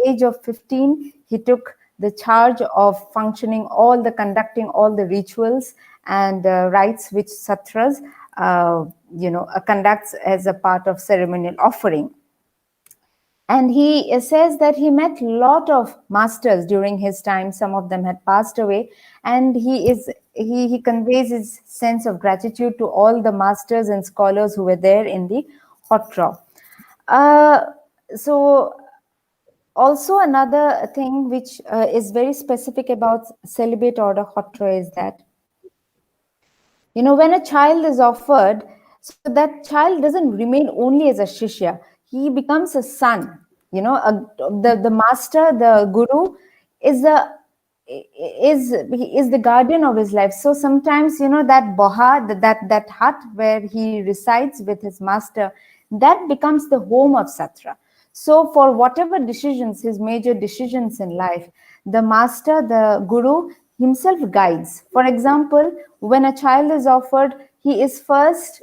age of 15, he took the charge of functioning conducting all the rituals and rites which Satras conducts as a part of ceremonial offering. And he says that he met a lot of masters during his time. Some of them had passed away, and he conveys his sense of gratitude to all the masters and scholars who were there in the Hotra. So also another thing which is very specific about celibate order Hotra is that, when a child is offered, so that child doesn't remain only as a shishya, he becomes a son. The master, the guru, is the guardian of his life. So sometimes, that boha, that hut where he resides with his master, that becomes the home of Satra. So for whatever decisions, his major decisions in life, the master, the guru himself guides. For example, when a child is offered, he is first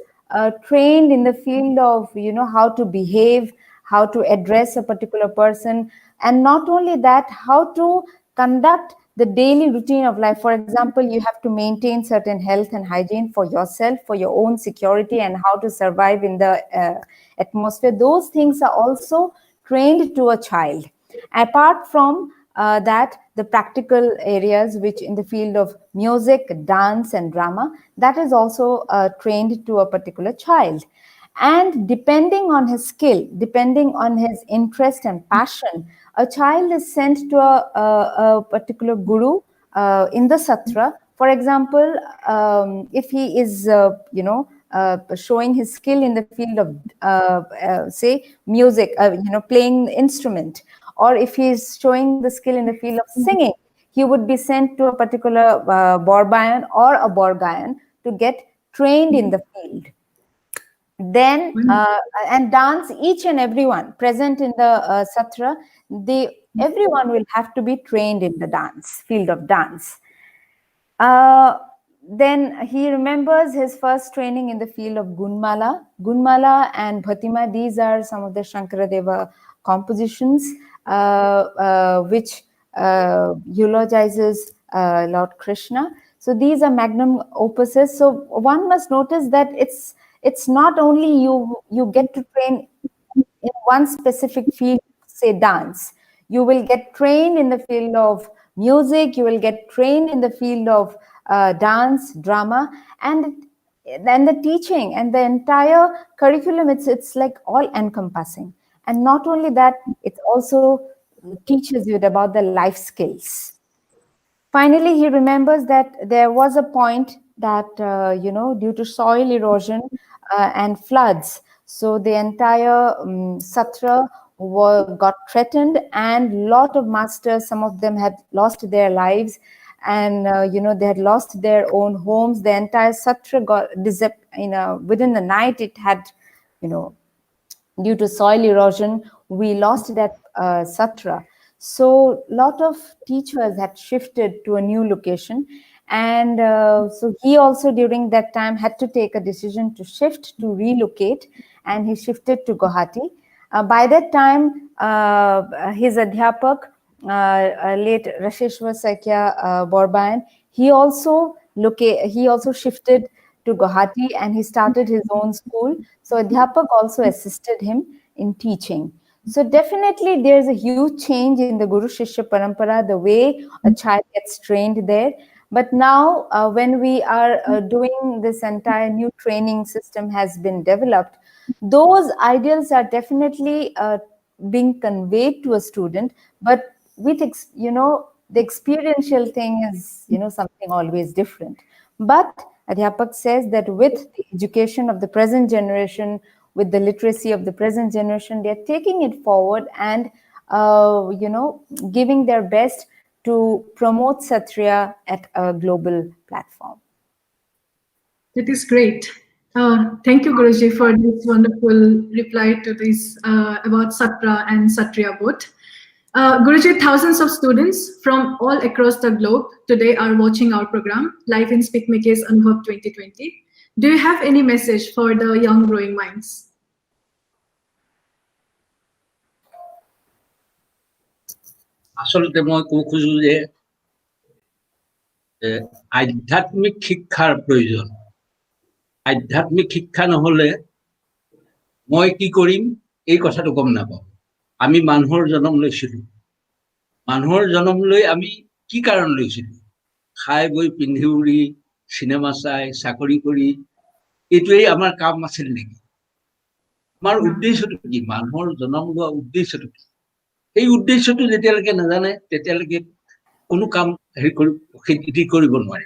trained in the field of, how to behave, how to address a particular person, and not only that, how to conduct the daily routine of life. For example, you have to maintain certain health and hygiene for yourself, for your own security, and how to survive in the atmosphere. Those things are also trained to a child. Apart from that, the practical areas, which in the field of music, dance, and drama, that is also trained to a particular child. And depending on his skill, depending on his interest and passion, a child is sent to a particular guru in the Satra. For example, if he is, showing his skill in the field of, say, music, playing instrument, or if he is showing the skill in the field of singing, he would be sent to a particular Borbayan or a Borgayan to get trained in the field. Then, and dance, each and everyone present in the Satra, everyone will have to be trained in the dance, field of dance. Then he remembers his first training in the field of Gunmala. Gunmala and Bhatima, these are some of the Shankaradeva compositions which eulogizes Lord Krishna. So these are magnum opuses. So one must notice that it's not only you get to train in one specific field, say dance. You will get trained in the field of music, you will get trained in the field of dance, drama, and then the teaching and the entire curriculum, it's like all encompassing. And not only that, it also teaches you about the life skills. Finally, he remembers that there was a point that, due to soil erosion and floods, so the entire Satra got threatened, and lot of masters, some of them had lost their lives, and they had lost their own homes. The entire Satra got within the night. It had, due to soil erosion, we lost that Satra. So a lot of teachers had shifted to a new location. And so he also during that time had to take a decision to shift, to relocate, and he shifted to Guwahati. By that time, his adhyapak, late Rasheshwar Saikya Borbayan, he also shifted to Guwahati, and he started his own school. So adhyapak also assisted him in teaching. So definitely there's a huge change in the Guru Shishya Parampara, the way a child gets trained there. But now when we are doing this entire new training system has been developed, those ideals are definitely being conveyed to a student, but with, the experiential thing is, something always different. But Adhyapak says that with the education of the present generation, with the literacy of the present generation, they're taking it forward and, giving their best to promote Satriya at a global platform. That is great. Thank you, Guruji, for this wonderful reply to this about Satra and Satriya both. Guruji, thousands of students from all across the globe today are watching our program live in Speak Mike's Anubhav 2020. Do you have any message for the young growing minds? আসলতে মই ক'ব খোজো যে আধ্যাত্মিক শিক্ষাৰ প্ৰয়োজন। আধ্যাত্মিক শিক্ষা নহলে মই কি কৰিম এই কথাটো গম নাপাওঁ। আমি মানুহৰ জন্ম লৈছিলো, মানুহৰ জন্ম লৈ আমি কি কাৰণ লৈছিলো? খাই বৈ পিন্ধি উৰি চিনেমা চাই চাকৰি কৰি এইটোৱেই আমাৰ কাম আছিল নেকি? আমাৰ উদ্দেশ্যটো কি? মানুহৰ জন্ম লোৱা উদ্দেশ্যটো কি? এই উদ্দেশ্যটো যেতিয়ালৈকে নাজানে তেতিয়ালৈকে কোনো কাম সিদ্ধি কৰিব নোৱাৰে।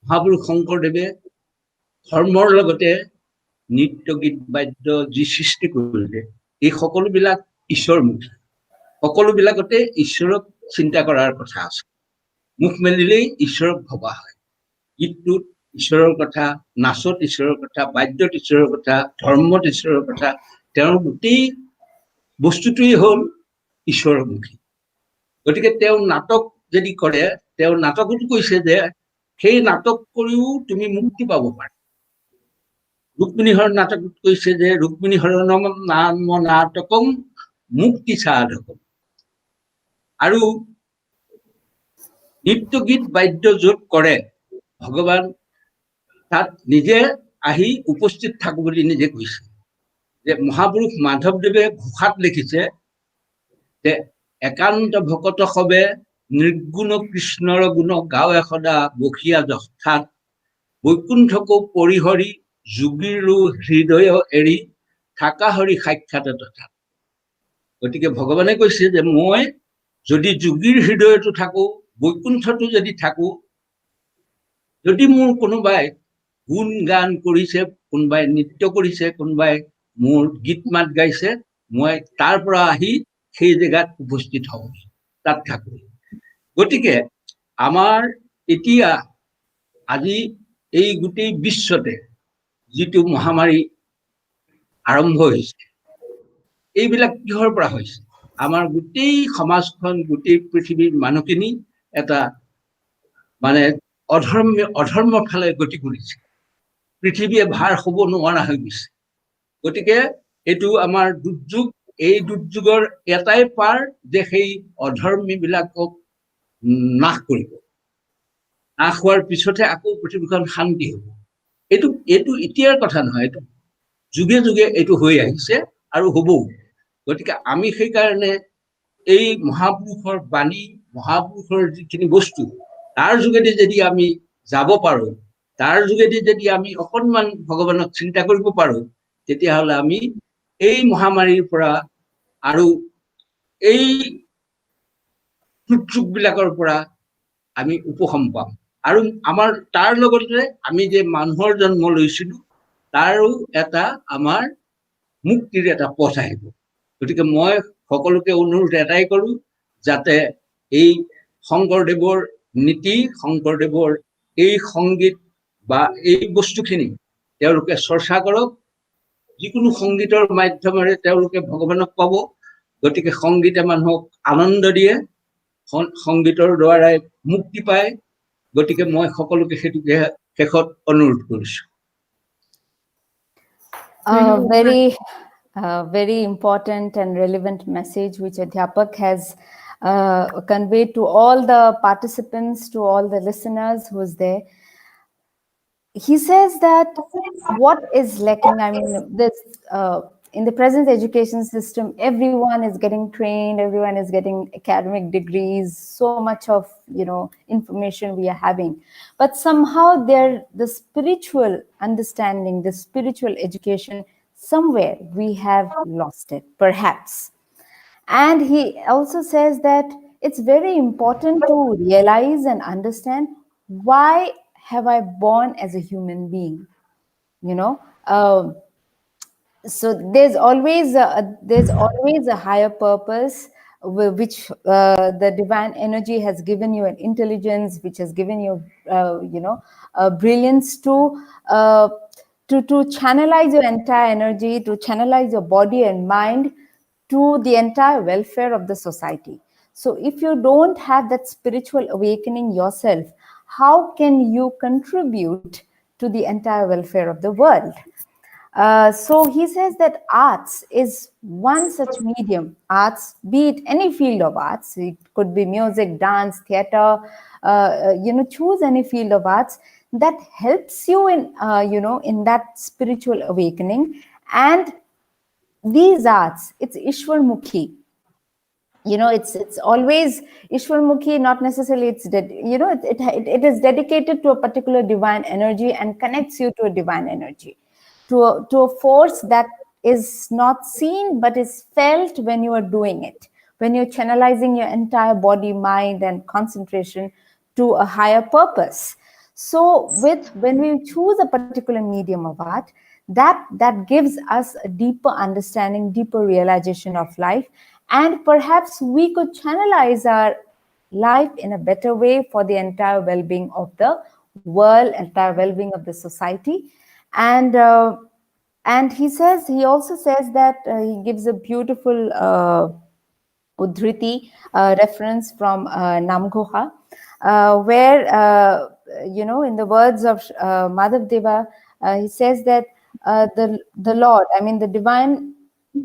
মহাপুৰুষ শংকৰদেৱে ধৰ্মৰ লগতে নৃত্য গীত বাদ্য যি সৃষ্টি কৰিলে এই সকলোবিলাক ঈশ্বৰমুখী, সকলোবিলাকতে ঈশ্বৰক চিন্তা কৰাৰ কথা আছে। মুখ মেলিলেই ঈশ্বৰক ভবা হয়। গীতটোত ঈশ্বৰৰ কথা, নাচত ঈশ্বৰৰ কথা, বাদ্যত ঈশ্বৰৰ কথা, ধৰ্মত ঈশ্বৰৰ কথা, তেওঁৰ গোটেই বস্তুটোৱেই হ'ল ঈশ্বৰমুখী। গতিকে তেওঁ নাটক যদি কৰে, তেওঁ নাটকতো কৈছে যে সেই নাটক কৰিও তুমি মুক্তি পাব পাৰা। ৰুক্মিণীহৰ নাটকত কৈছে যে ৰুক্মিণীহৰ নাম নাটকম মুক্তি সাধকম। আৰু নৃত্য গীত বাদ্য য'ত কৰে ভগৱান তাত নিজে আহি উপস্থিত থাকো বুলি নিজে কৈছে। যে মহাপুৰুষ মাধৱদেৱে ঘোষাত লিখিছে যে একান্ত ভকত সবে নিৰ্গুণ কৃষ্ণৰ গুণ গাৱে সদা বসিয়া যথাত বৈকুণ্ঠকো পৰিহৰি যোগীৰো হৃদয় এৰি থাকা হৰি সাক্ষাৎ তথা। গতিকে ভগৱানে কৈছে যে মই যদি যোগীৰ হৃদয়তো থাকো, বৈকুণ্ঠতো যদি থাকো, যদি মোৰ কোনোবাই গুণ গান কৰিছে, কোনোবাই নৃত্য কৰিছে, কোনোবাই মোৰ গীত মাত গাইছে, মই তাৰ পৰা আহি সেই জেগাত উপস্থিত হব, তাত থাকো। গতিকে আমাৰ এতিয়া আজি এই গোটেই বিশ্বতে যিটো মহামাৰী আৰম্ভ হৈছে, এইবিলাক কিহৰ পৰা হৈছে? আমাৰ গোটেই সমাজখন, গোটেই পৃথিৱীৰ মানুহখিনি এটা মানে অধৰ্মৰ ফালে গতি কৰিছে। পৃথিৱীয়ে ভাৰ হ'ব নোৱাৰা হৈ গৈছে। গতিকে এইটো আমাৰ দুৰ্যোগ। এই দুৰ্যোগৰ এটাই পাৰ যে সেই অধৰ্মীবিলাকক নাশ কৰিব। নাশ হোৱাৰ পিছতহে আকৌ পৃথিৱীখন শান্তি হ'ব। এইটো এতিয়াৰ কথা নহয়, এইটো যুগে যুগে এইটো হৈ আহিছে আৰু হ'বও। গতিকে আমি সেইকাৰণে এই মহাপুৰুষৰ বাণী, মহাপুৰুষৰ যিখিনি বস্তু, তাৰ যোগেদি যদি আমি যাব পাৰো, তাৰ যোগেদি যদি আমি অকণমান ভগৱানক চিন্তা কৰিব পাৰো, তেতিয়াহ'লে আমি এই মহামাৰীৰ পৰা আৰু এই বিলাকৰ পৰা আমি উপশম পাম। আৰু আমাৰ তাৰ লগতে আমি যে মানুহৰ জন্ম লৈছিলো, তাৰো এটা আমাৰ মুক্তিৰ এটা পথ আহিব। গতিকে মই সকলোকে অনুৰোধ এটাই কৰো, যাতে এই শংকৰদেৱৰ নীতি, শংকৰদেৱৰ এই সংগীত বা এই বস্তুখিনি তেওঁলোকে চৰ্চা কৰক। যিকোনো সংগীতৰ মাধ্যমেৰে তেওঁলোকে ভগৱানক পাব। গতিকে সংগীতে মানুহক আনন্দ দিয়ে, সংগীতৰ দ্বাৰাই মুক্তি পায়। গতিকে মই সকলোকে সেইটোকে শেষত অনুৰোধ কৰিছো। Very important and relevant message which Adhyapak has conveyed to all the participants, to all the listeners who is there. He says that what is lacking, I mean, this in the present education system, everyone is getting trained, everyone is getting academic degrees, so much of, you know, information we are having, but somehow the spiritual understanding, the spiritual education, somewhere we have lost it, perhaps. And he also says that it's very important to realize and understand, why have I born as a human being? You know, so there's always a higher purpose, which the divine energy has given you, an intelligence which has given you, you know, brilliance to channelize your entire energy, to channelize your body and mind to the entire welfare of the society. So if you don't have that spiritual awakening yourself, how can you contribute to the entire welfare of the world? So he says that arts is one such medium. Arts, be it any field of arts, it could be music, dance, theater, you know, choose any field of arts that helps you in, you know, in that spiritual awakening. And these arts, it's Ishwar Mukhi. You know, it's always Ishwar Mukhi, not necessarily it's, you know, it is dedicated to a particular divine energy and connects you to a divine energy, to a force that is not seen but is felt when you are doing it, when you're channelizing your entire body, mind, and concentration to a higher purpose. So when we choose a particular medium of art, that gives us a deeper understanding, deeper realization of life, and perhaps we could channelize our life in a better way for the entire well-being of the world, entire well-being of the society. And he also says that he gives a beautiful Udhriti reference from Namghoha, where you know, in the words of Madhav Deva, he says that the Lord, I mean the divine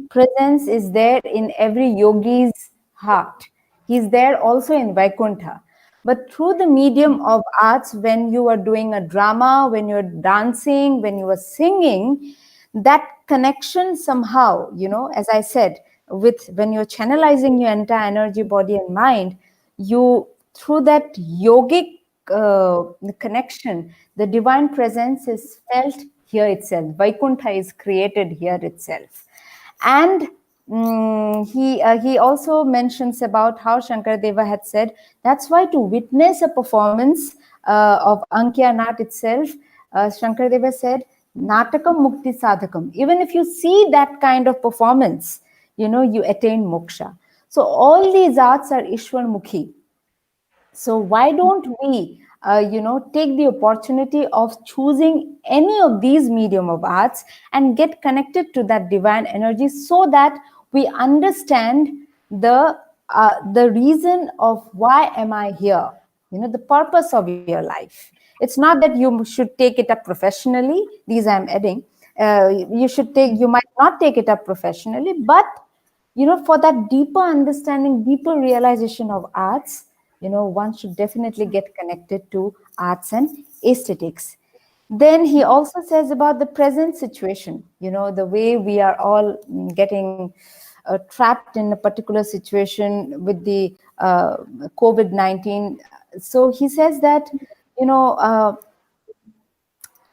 presence, is there in every yogi's heart. He's there also in Vaikuntha. But through the medium of arts, when you are doing a drama, when you're dancing, when you are singing, that connection somehow, you know, as I said, when you're channelizing your entire energy, body, and mind, you, through that yogic connection, the divine presence is felt here itself. Vaikuntha is created here itself. And he also mentions about how Shankaradeva had said, that's why to witness a performance of Ankya Nat itself, Shankaradeva said, Natakam Mukti Sadhakam. Even if you see that kind of performance, you know, you attain moksha. So all these arts are Ishwar Mukhi. So why don't we, you know, take the opportunity of choosing any of these medium of arts and get connected to that divine energy, so that we understand the reason of why am I here, you know, the purpose of your life. It's not that you should take it up professionally. These I'm adding. You might not take it up professionally, but, you know, for that deeper understanding, deeper realization of arts, you know, one should definitely get connected to arts and aesthetics. Then he also says about the present situation, you know, the way we are all getting trapped in a particular situation with the COVID-19. So he says that,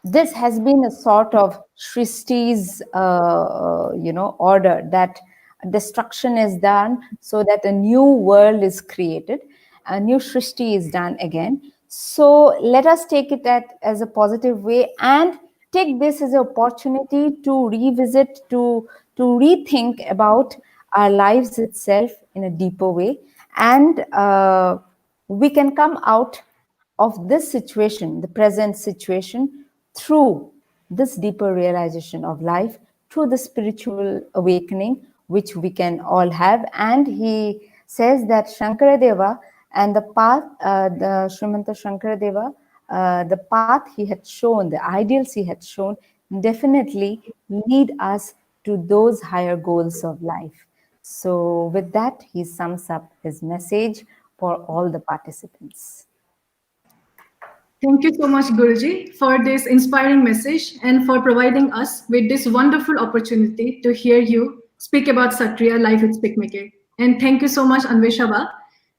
this has been a sort of Shristi's, order, that destruction is done so that a new world is created, a new Shristi is done again. So let us take it as a positive way and take this as an opportunity to revisit, to rethink about our lives itself in a deeper way. And we can come out of this situation, the present situation, through this deeper realization of life, through the spiritual awakening, which we can all have. And he says that Shankaradeva and the path, the Srimanta Shankaradeva, the path he had shown, the ideals he had shown, definitely lead us to those higher goals of life. So with that, he sums up his message for all the participants. Thank you so much, Guruji, for this inspiring message and for providing us with this wonderful opportunity to hear you speak about Satriya live with Speakmaker. And thank you so much, Anveshaba.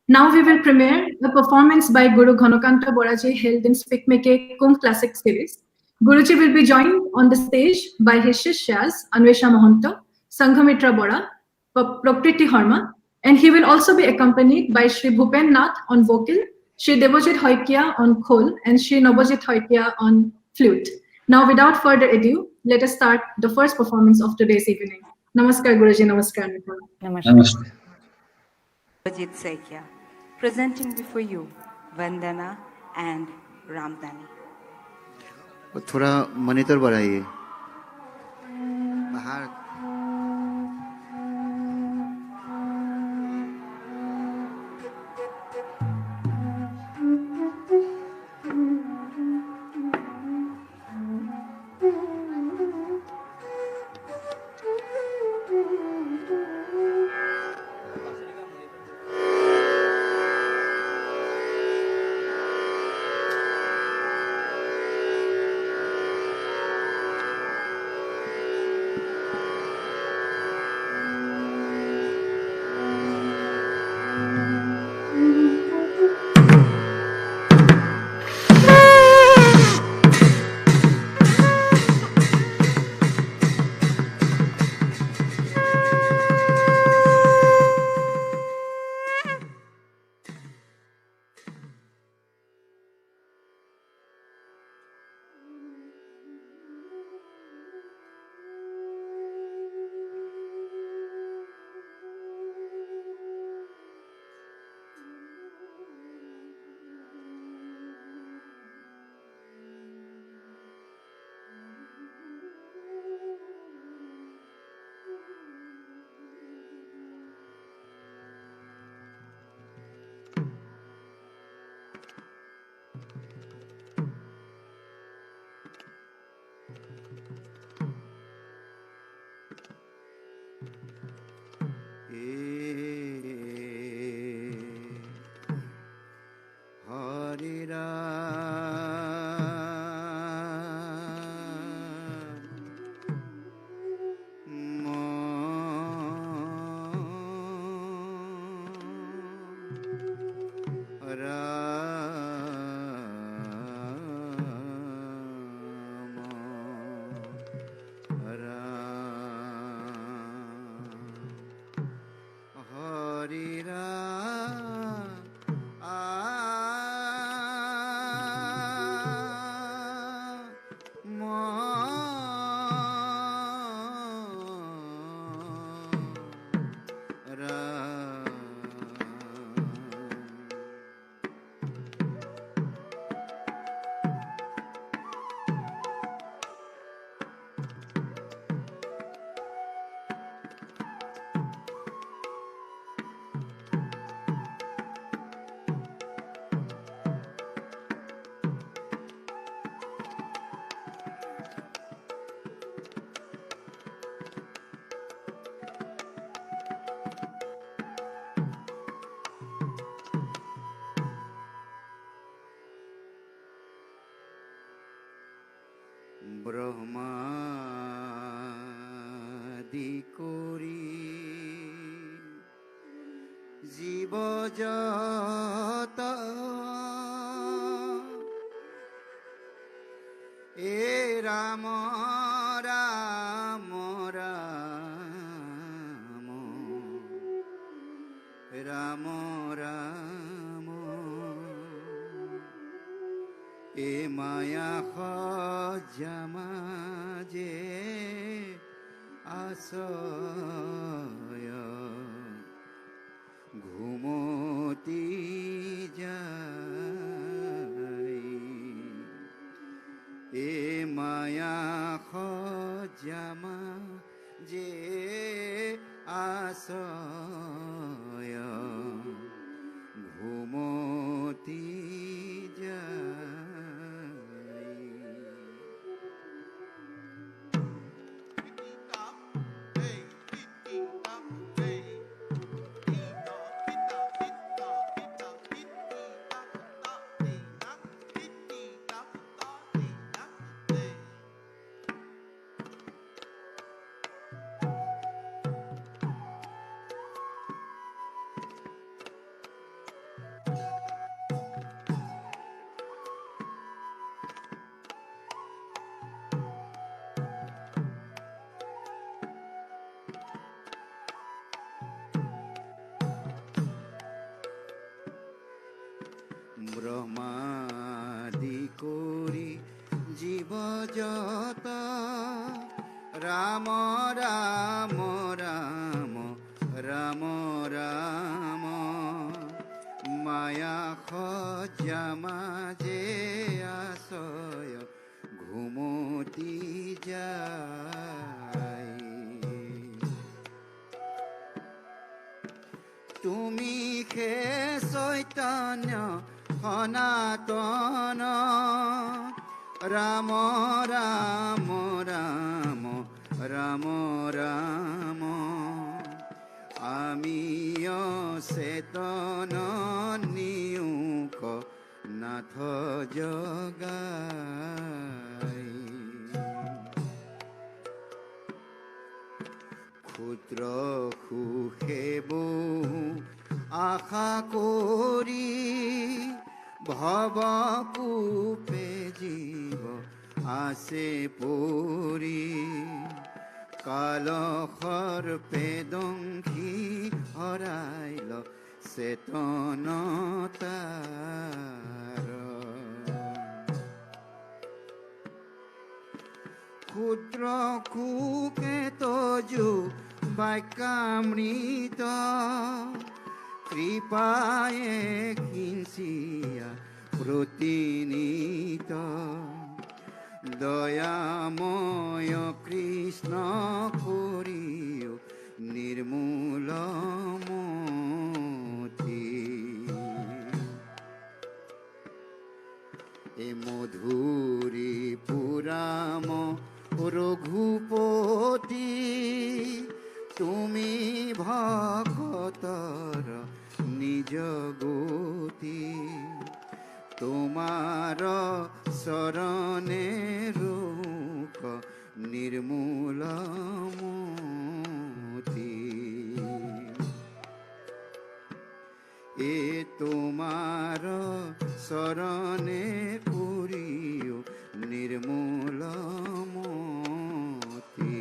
Now we will premiere a performance by Guru Ghanakanta Boraji held in Speakmaker Kumbh Classic Series. Guruji will be joined on the stage by his Shishyas, Anvesha Mohanto, Sanghamitra Bora, Prakriti Harma, and he will also be accompanied by Sri Bhupen Nath on vocal, Sri Devojit Hoikia on khol, and Sri Nabojit Hoikia on flute. Now, without further ado, let us start the first performance of today's evening. Namaskar, Guruji. Namaskar, Nicole. Namaste. Devojit Saikia, presenting before you Vandana and Ramdani. थोड़ा monitor बढ़ाइए बाहर ব্রহ্মাদি করি যত এ রাম রাম রাম রাম রাম এ মায়া সজামাজে আশ্রয় ঘুমতি যায় এ মায়া সজামা যে আশ্রয় ঘুমতি যায় ব্রহ্মাদি করি জীব যত রাম রাম রাম রাম রাম মায়া সজামাজে আশ্রয় ঘুমতি যায় তুমি হে চৈতন্য সনাতন ৰাম ৰাম ৰাম ৰাম ৰাম আমি চেতন নিয়োগ নাথ জগাই ক্ষুদ্ৰ সুখে বহু আশা কৰি ভবকূপে জীৱ আছে পৰি কালসৰ্পে দংশী হৰাইল চেতনতাৰ ক্ষুদ্ৰ সুখে তজু বাক্যামৃত কৃপায়ে কিঞ্চিয়া প্ৰতিনিত দয়াময় কৃষ্ণ কৰিও নিৰ্মূল মতি এ মধুৰী পুৰাম ৰঘুপতি তুমি ভকতৰ নিজ গতি তোমাৰ চৰণে ৰোক নিৰ্মূল মতি এ তোমাৰ চৰণে কৰিও নিৰ্মূল মতি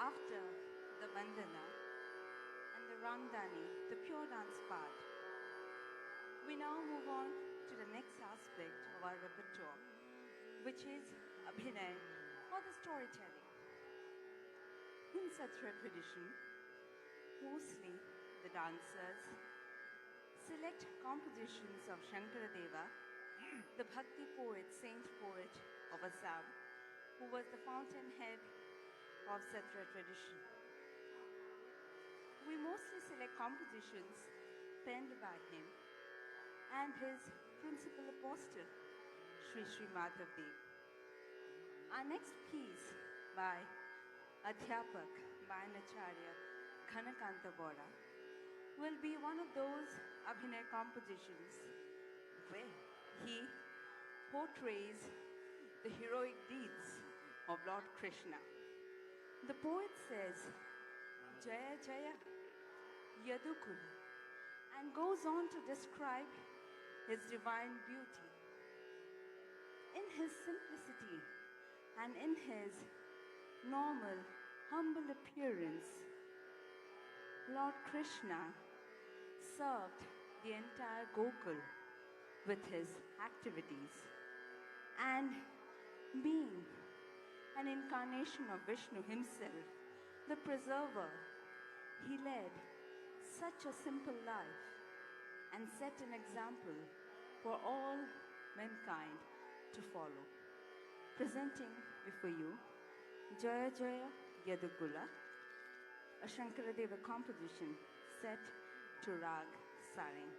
After the Vandana and the Ramdani, the pure dance part, we now move on to the next aspect of our repertoire, which is Abhinay or the storytelling. In Sattriya tradition, mostly the dancers select compositions of Shankaradeva, the Bhakti poet, saint poet of Assam, who was the fountainhead of Sattriya tradition. We mostly select compositions penned by him and his principal apostle, Sri Sri Madhav Dev. Our next piece by Adhyapak Bayanacharya Ghanakanta Bora will be one of those Abhinay compositions where he portrays the heroic deeds of Lord Krishna. The poet says, Jaya Jaya Yadukula, and goes on to describe his divine beauty. In his simplicity and in his normal, humble appearance, Lord Krishna served the entire Gokul with his activities, and being an incarnation of Vishnu himself, the preserver, he led such a simple life and set an example for all mankind to follow. Presenting before you Jaya Jaya Yadukula, a Shankaradeva composition set to Rag Sareng.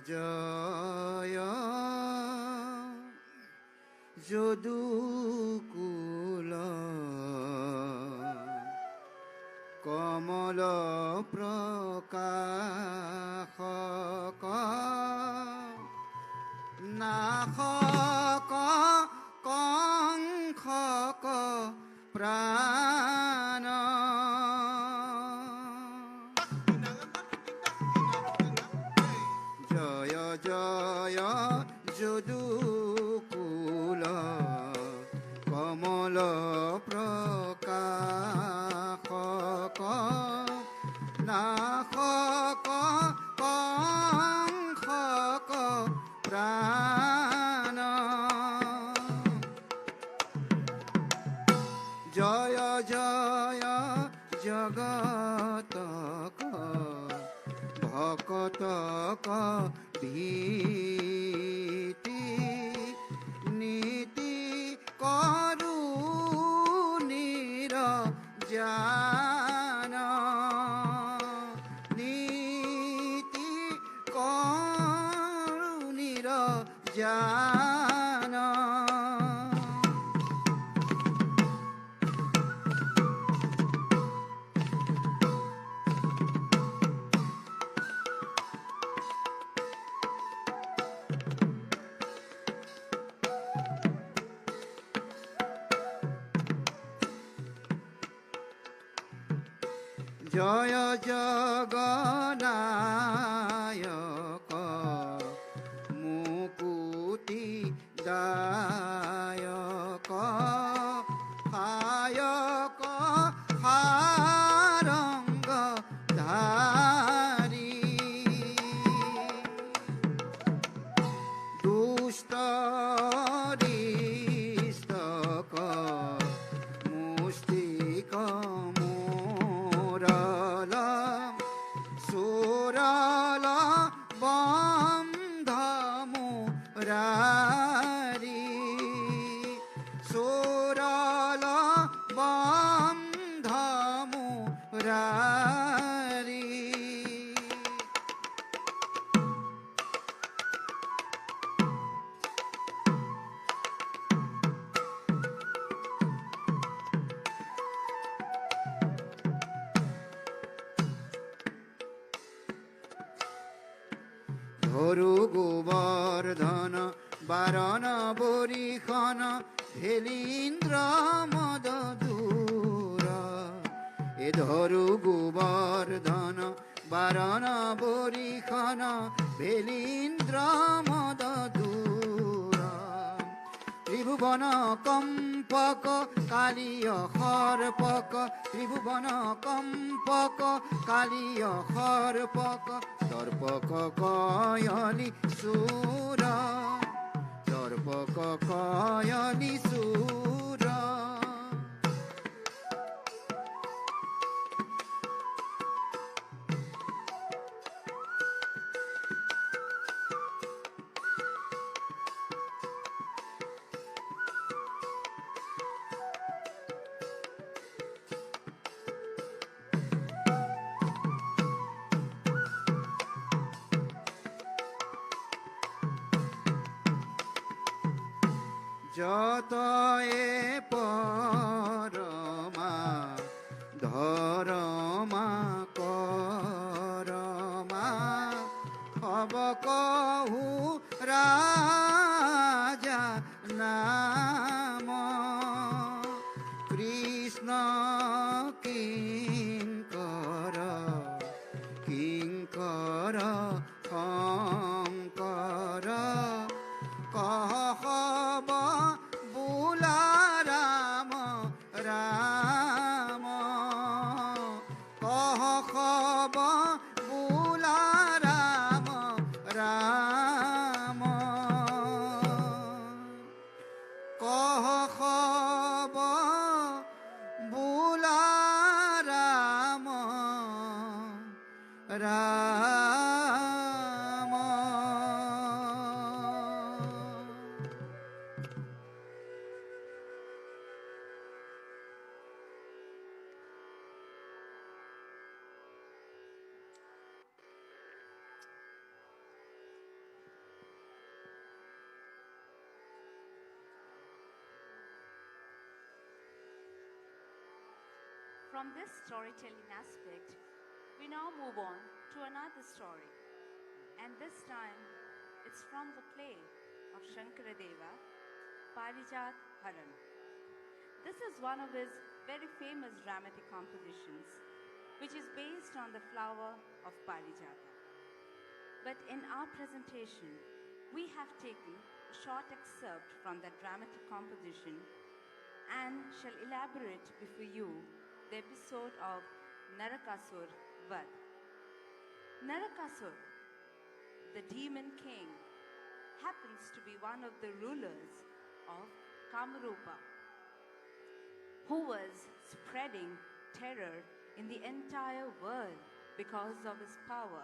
জয় যদুকুল কমল প্রকাশক নাশক কংসক প্ৰাণ জয় জয় যদুকুল কমল প্ৰকাশক নাশক কংসক প্ৰাণ জয় জয় জগতক ভকতক ভীতি নীতি করুণীর জান নীতি করুণীর জান জয় জগনায়ক মুকুতি দায়ক হায়ক হারঙ্গ ধারী দুষ্ট রিস্তক মুষ্টিক মোরল সুরল বন্ধ মুরারি সুরল বন্ধ মুরারি ধরু গোবর্ধন বারণ বরিখন হেলীন্দ্র মদ দূর এ ধরু গোবর্ধন বারণ বরিখন হেলীন্দ্র মদ দূর ত্রিভুবন কম্পক কালীয় হর্পক ত্রিভুবন কম্পক কালীয় হর্পক দর্পক কয়লি সুর দর্পক কয়লি সুর যত এ পরমা ধরমা করমা হব কহু রাজা নাম কৃষ্ণ কিঙ্কর কিঙ্কর শঙ্কর কহব বুলা রাম রাম কহব বুলা রাম রাম কহব বুলা Ram Ram From this storytelling aspect, we now move on to another story. And this time, it's from the play of Shankaradeva, Parijat Haran. This is one of his very famous dramatic compositions, which is based on the flower of Parijata. But in our presentation, we have taken a short excerpt from that dramatic composition and shall elaborate before you the episode of Narakasur Vad. Narakasur, the demon king, happens to be one of the rulers of Kamarupa, who was spreading terror in the entire world because of his power.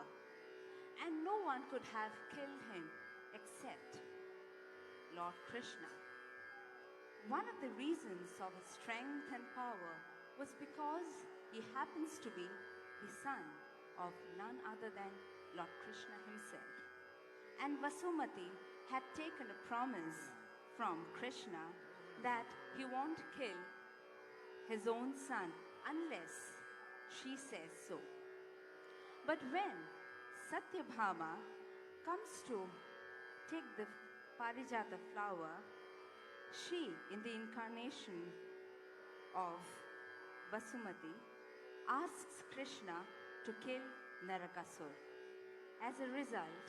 And no one could have killed him except Lord Krishna. One of the reasons of his strength and power was because he happens to be the son of none other than Lord Krishna himself. And Vasumati had taken a promise from Krishna that he won't kill his own son unless she says so. But when Satyabhama comes to take the Parijata flower, she, in the incarnation of Vasumati, asks Krishna to kill Narakasur. As a result,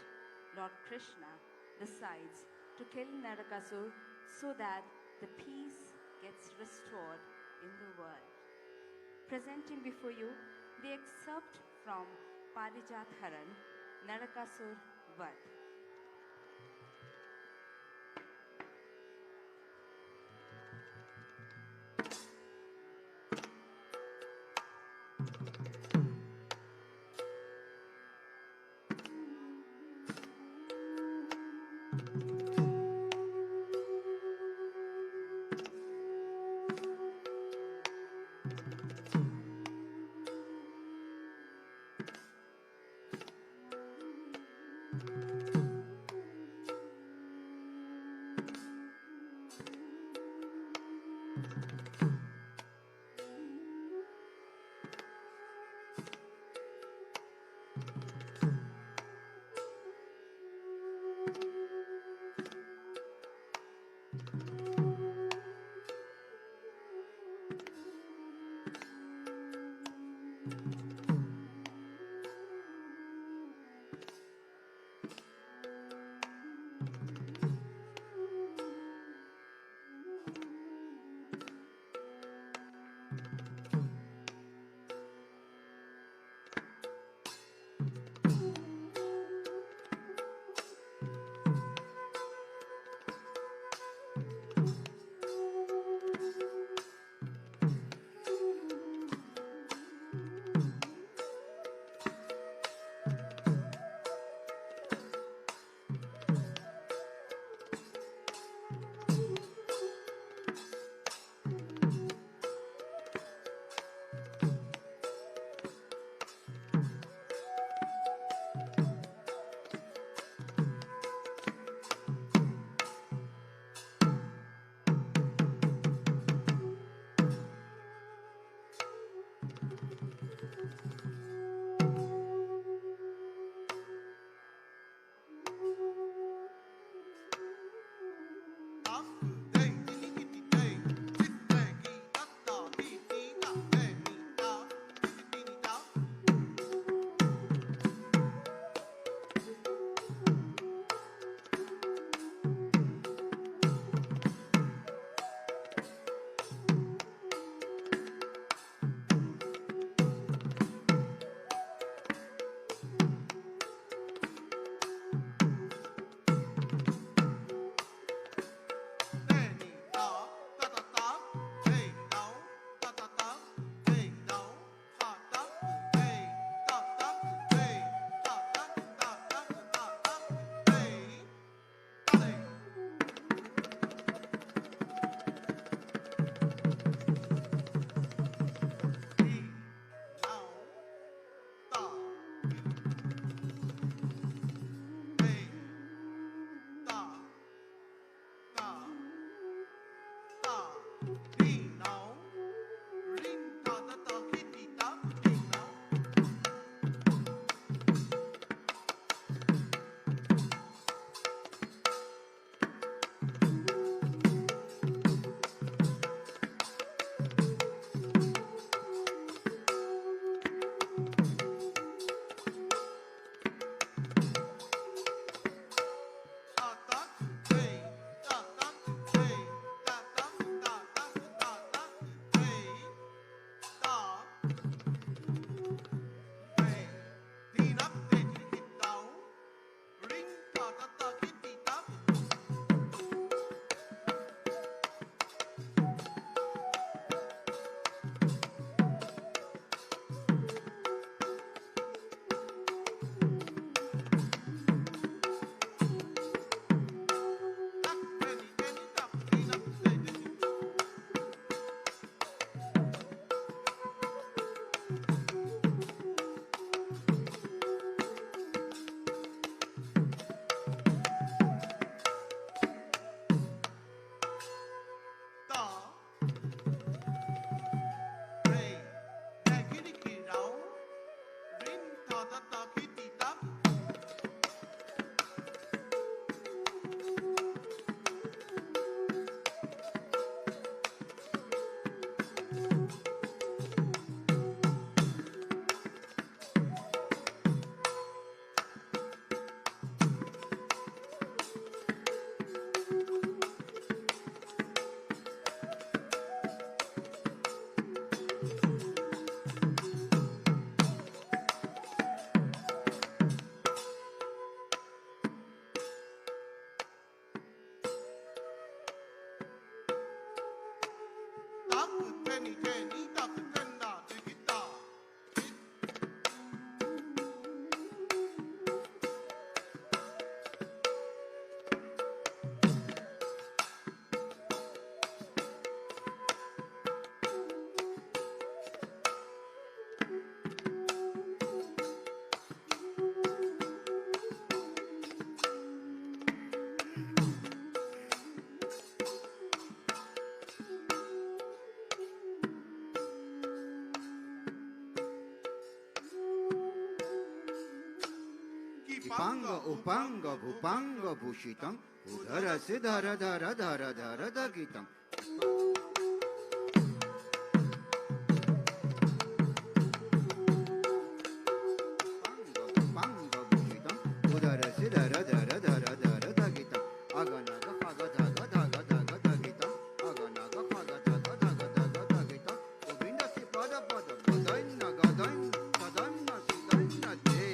Lord Krishna decides to kill Narakasur so that the peace gets restored in the world. Presenting before you the excerpt from Parijat Haran, Narakasur Vad. दीपांग उपांग भूपांग भूषितं उदर सिधर धर धर धर दगितं उपांग भूषितं उदर सिधर धर धर धर दगितं अगनग खग धग धग धग दगितं अगनग खग धग धग धग दगितं गोविंद श्री पद पद गदैन्न गदैन्न सदन्न सिदन्न दे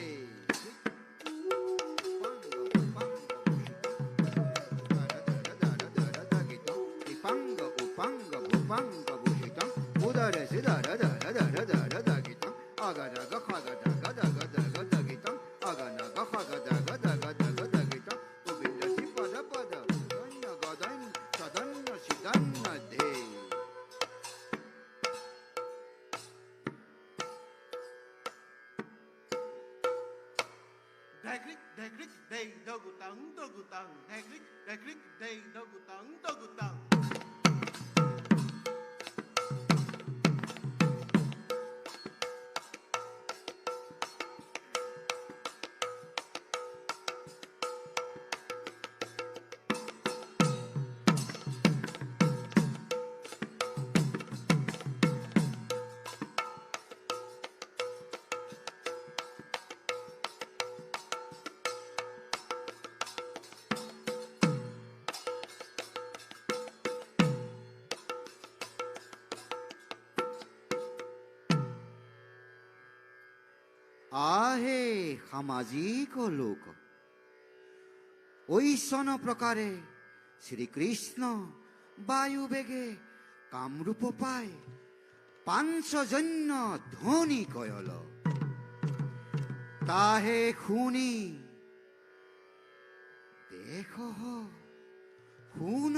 दीपांग उपांग भूपांग भूषितं उदर सिधर धर धर धर दगितं अगनग खग धग धग धग दगितं अगनग खग धग धग धग दगितं गोविंद श्री पद पद गदैन्न गदैन्न सदन्न सिदन्न दे Dagrik, dagrik, day, dogutang, dogutang. Dagrik, dagrik, day, dogutang, dogutang. आहे সামাজিক লোক ঐশন প্রকারে শ্রীকৃষ্ণ বায়ুবেগে কামরূপ পায় পাঞ্চজন্য ধ্বনি কয়ল তাহে খুনি দেখ শুন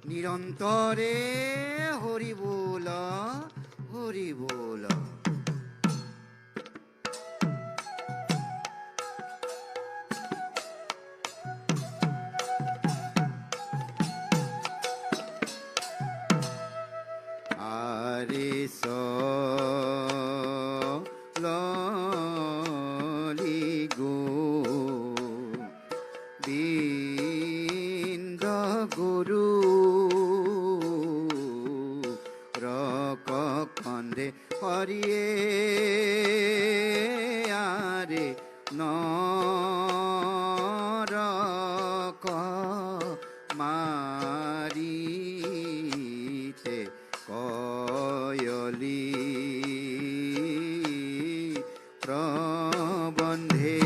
নিরন্তরে হরি বল হরি বল আরে ললি গো বিন্দ গুরু রক খন্দে হরিয়ে আরে নরক মারিতে কয়লি প্রবন্ধে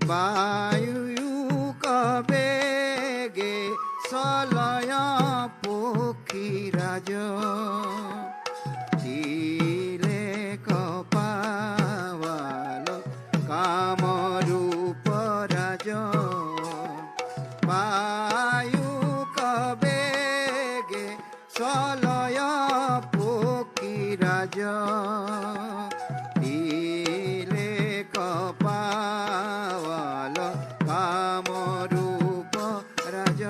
বায়ু কবেগে সলয় পক্ষীরাজ দিলে কপাওয়াল কামরূপ রাজ বায়ু কবেগে সলয় পক্ষীরাজ দিলে কপাওয়াল কামরূপ রাজ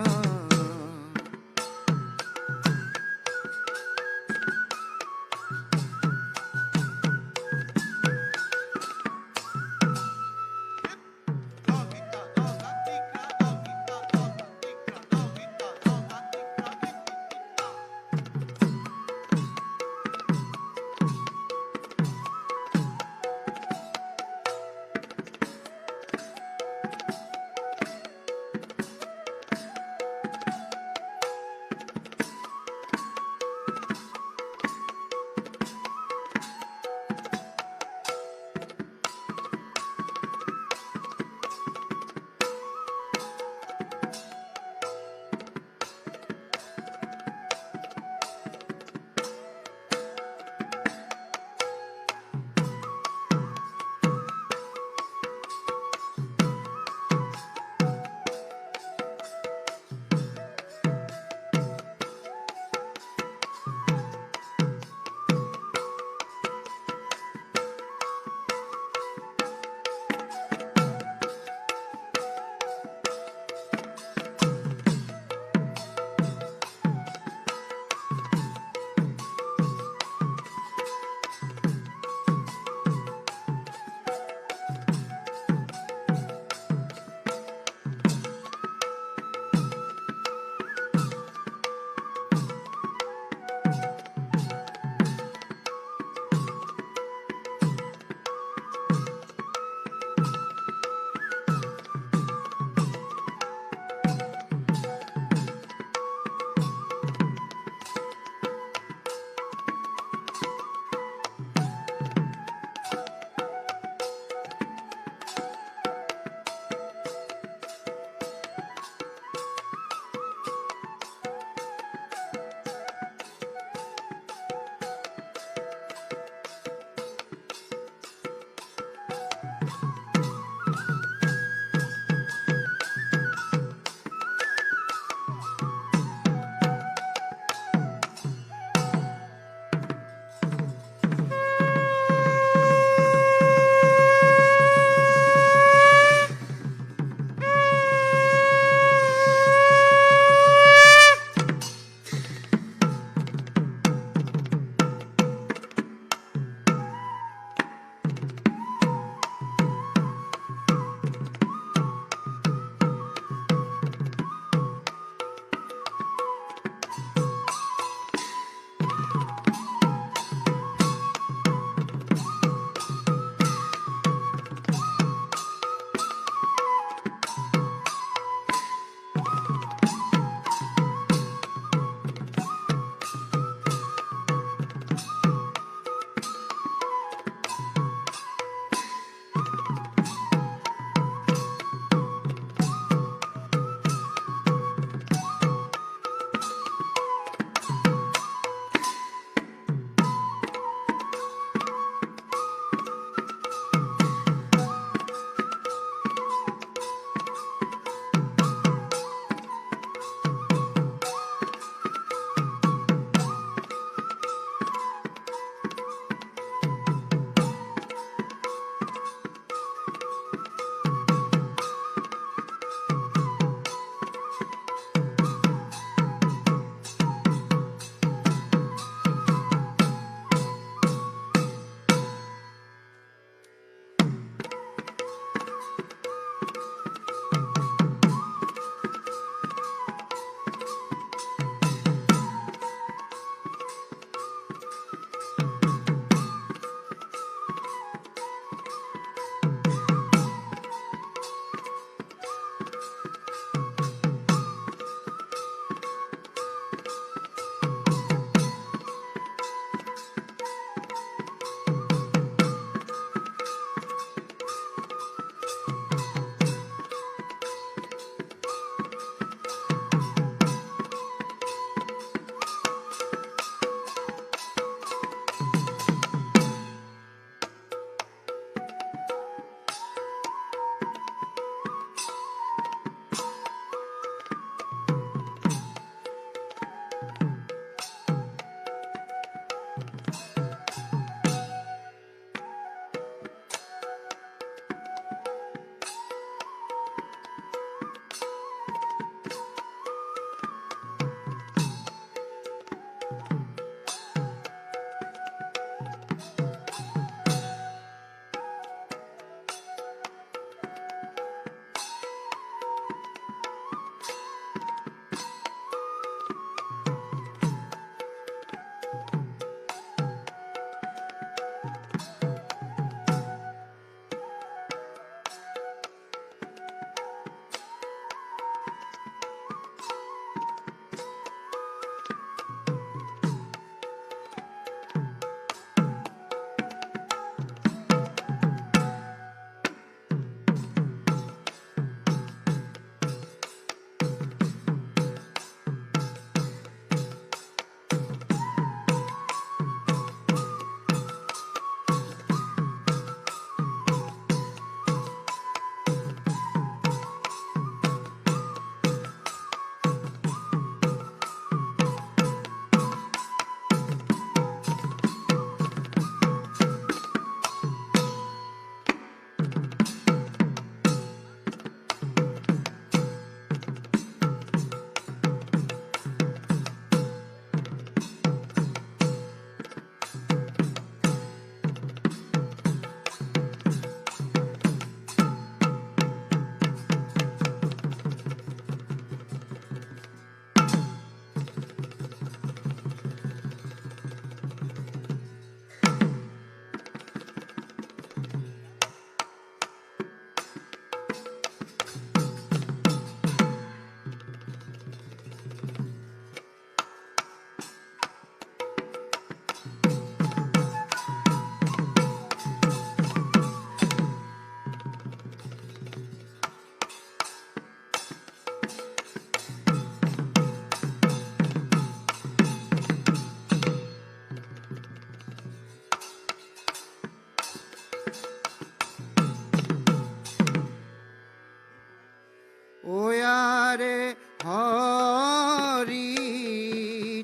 হৰি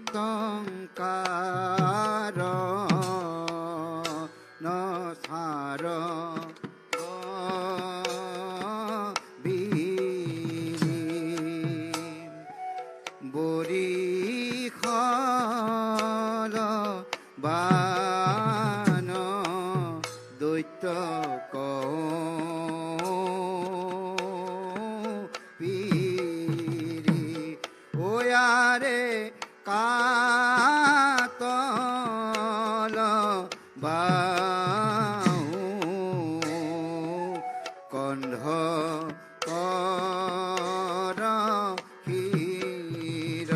টংকাৰ নসাৰ বৰিশাল বান দৈত্য পিৰি ওয়াৰে কাতল বাহু কন্ধ কৰ ক্ষীৰ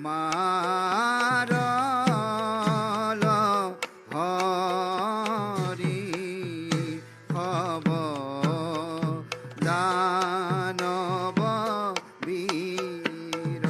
মাৰল হৰি হব দানৱ বীৰ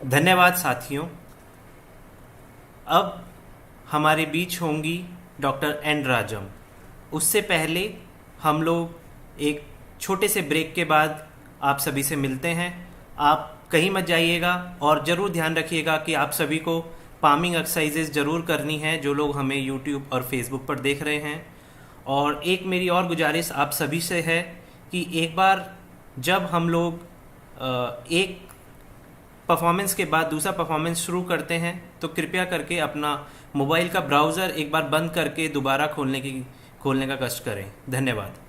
धन्यवाद साथियों। अब हमारे बीच होंगी डॉक्टर एन राजम। उससे पहले हम लोग एक छोटे से ब्रेक के बाद आप सभी से मिलते हैं। आप कहीं मत जाइएगा और ज़रूर ध्यान रखिएगा कि आप सभी को पामिंग एक्सरसाइजेज ज़रूर करनी है, जो लोग हमें यूट्यूब और फेसबुक पर देख रहे हैं। और एक मेरी और गुजारिश आप सभी से है कि एक बार जब हम लोग एक परफॉर्मेंस के बाद दूसरा परफॉर्मेंस शुरू करते हैं तो कृपया करके अपना मोबाइल का ब्राउज़र एक बार बंद करके दोबारा खोलने का कष्ट करें। धन्यवाद।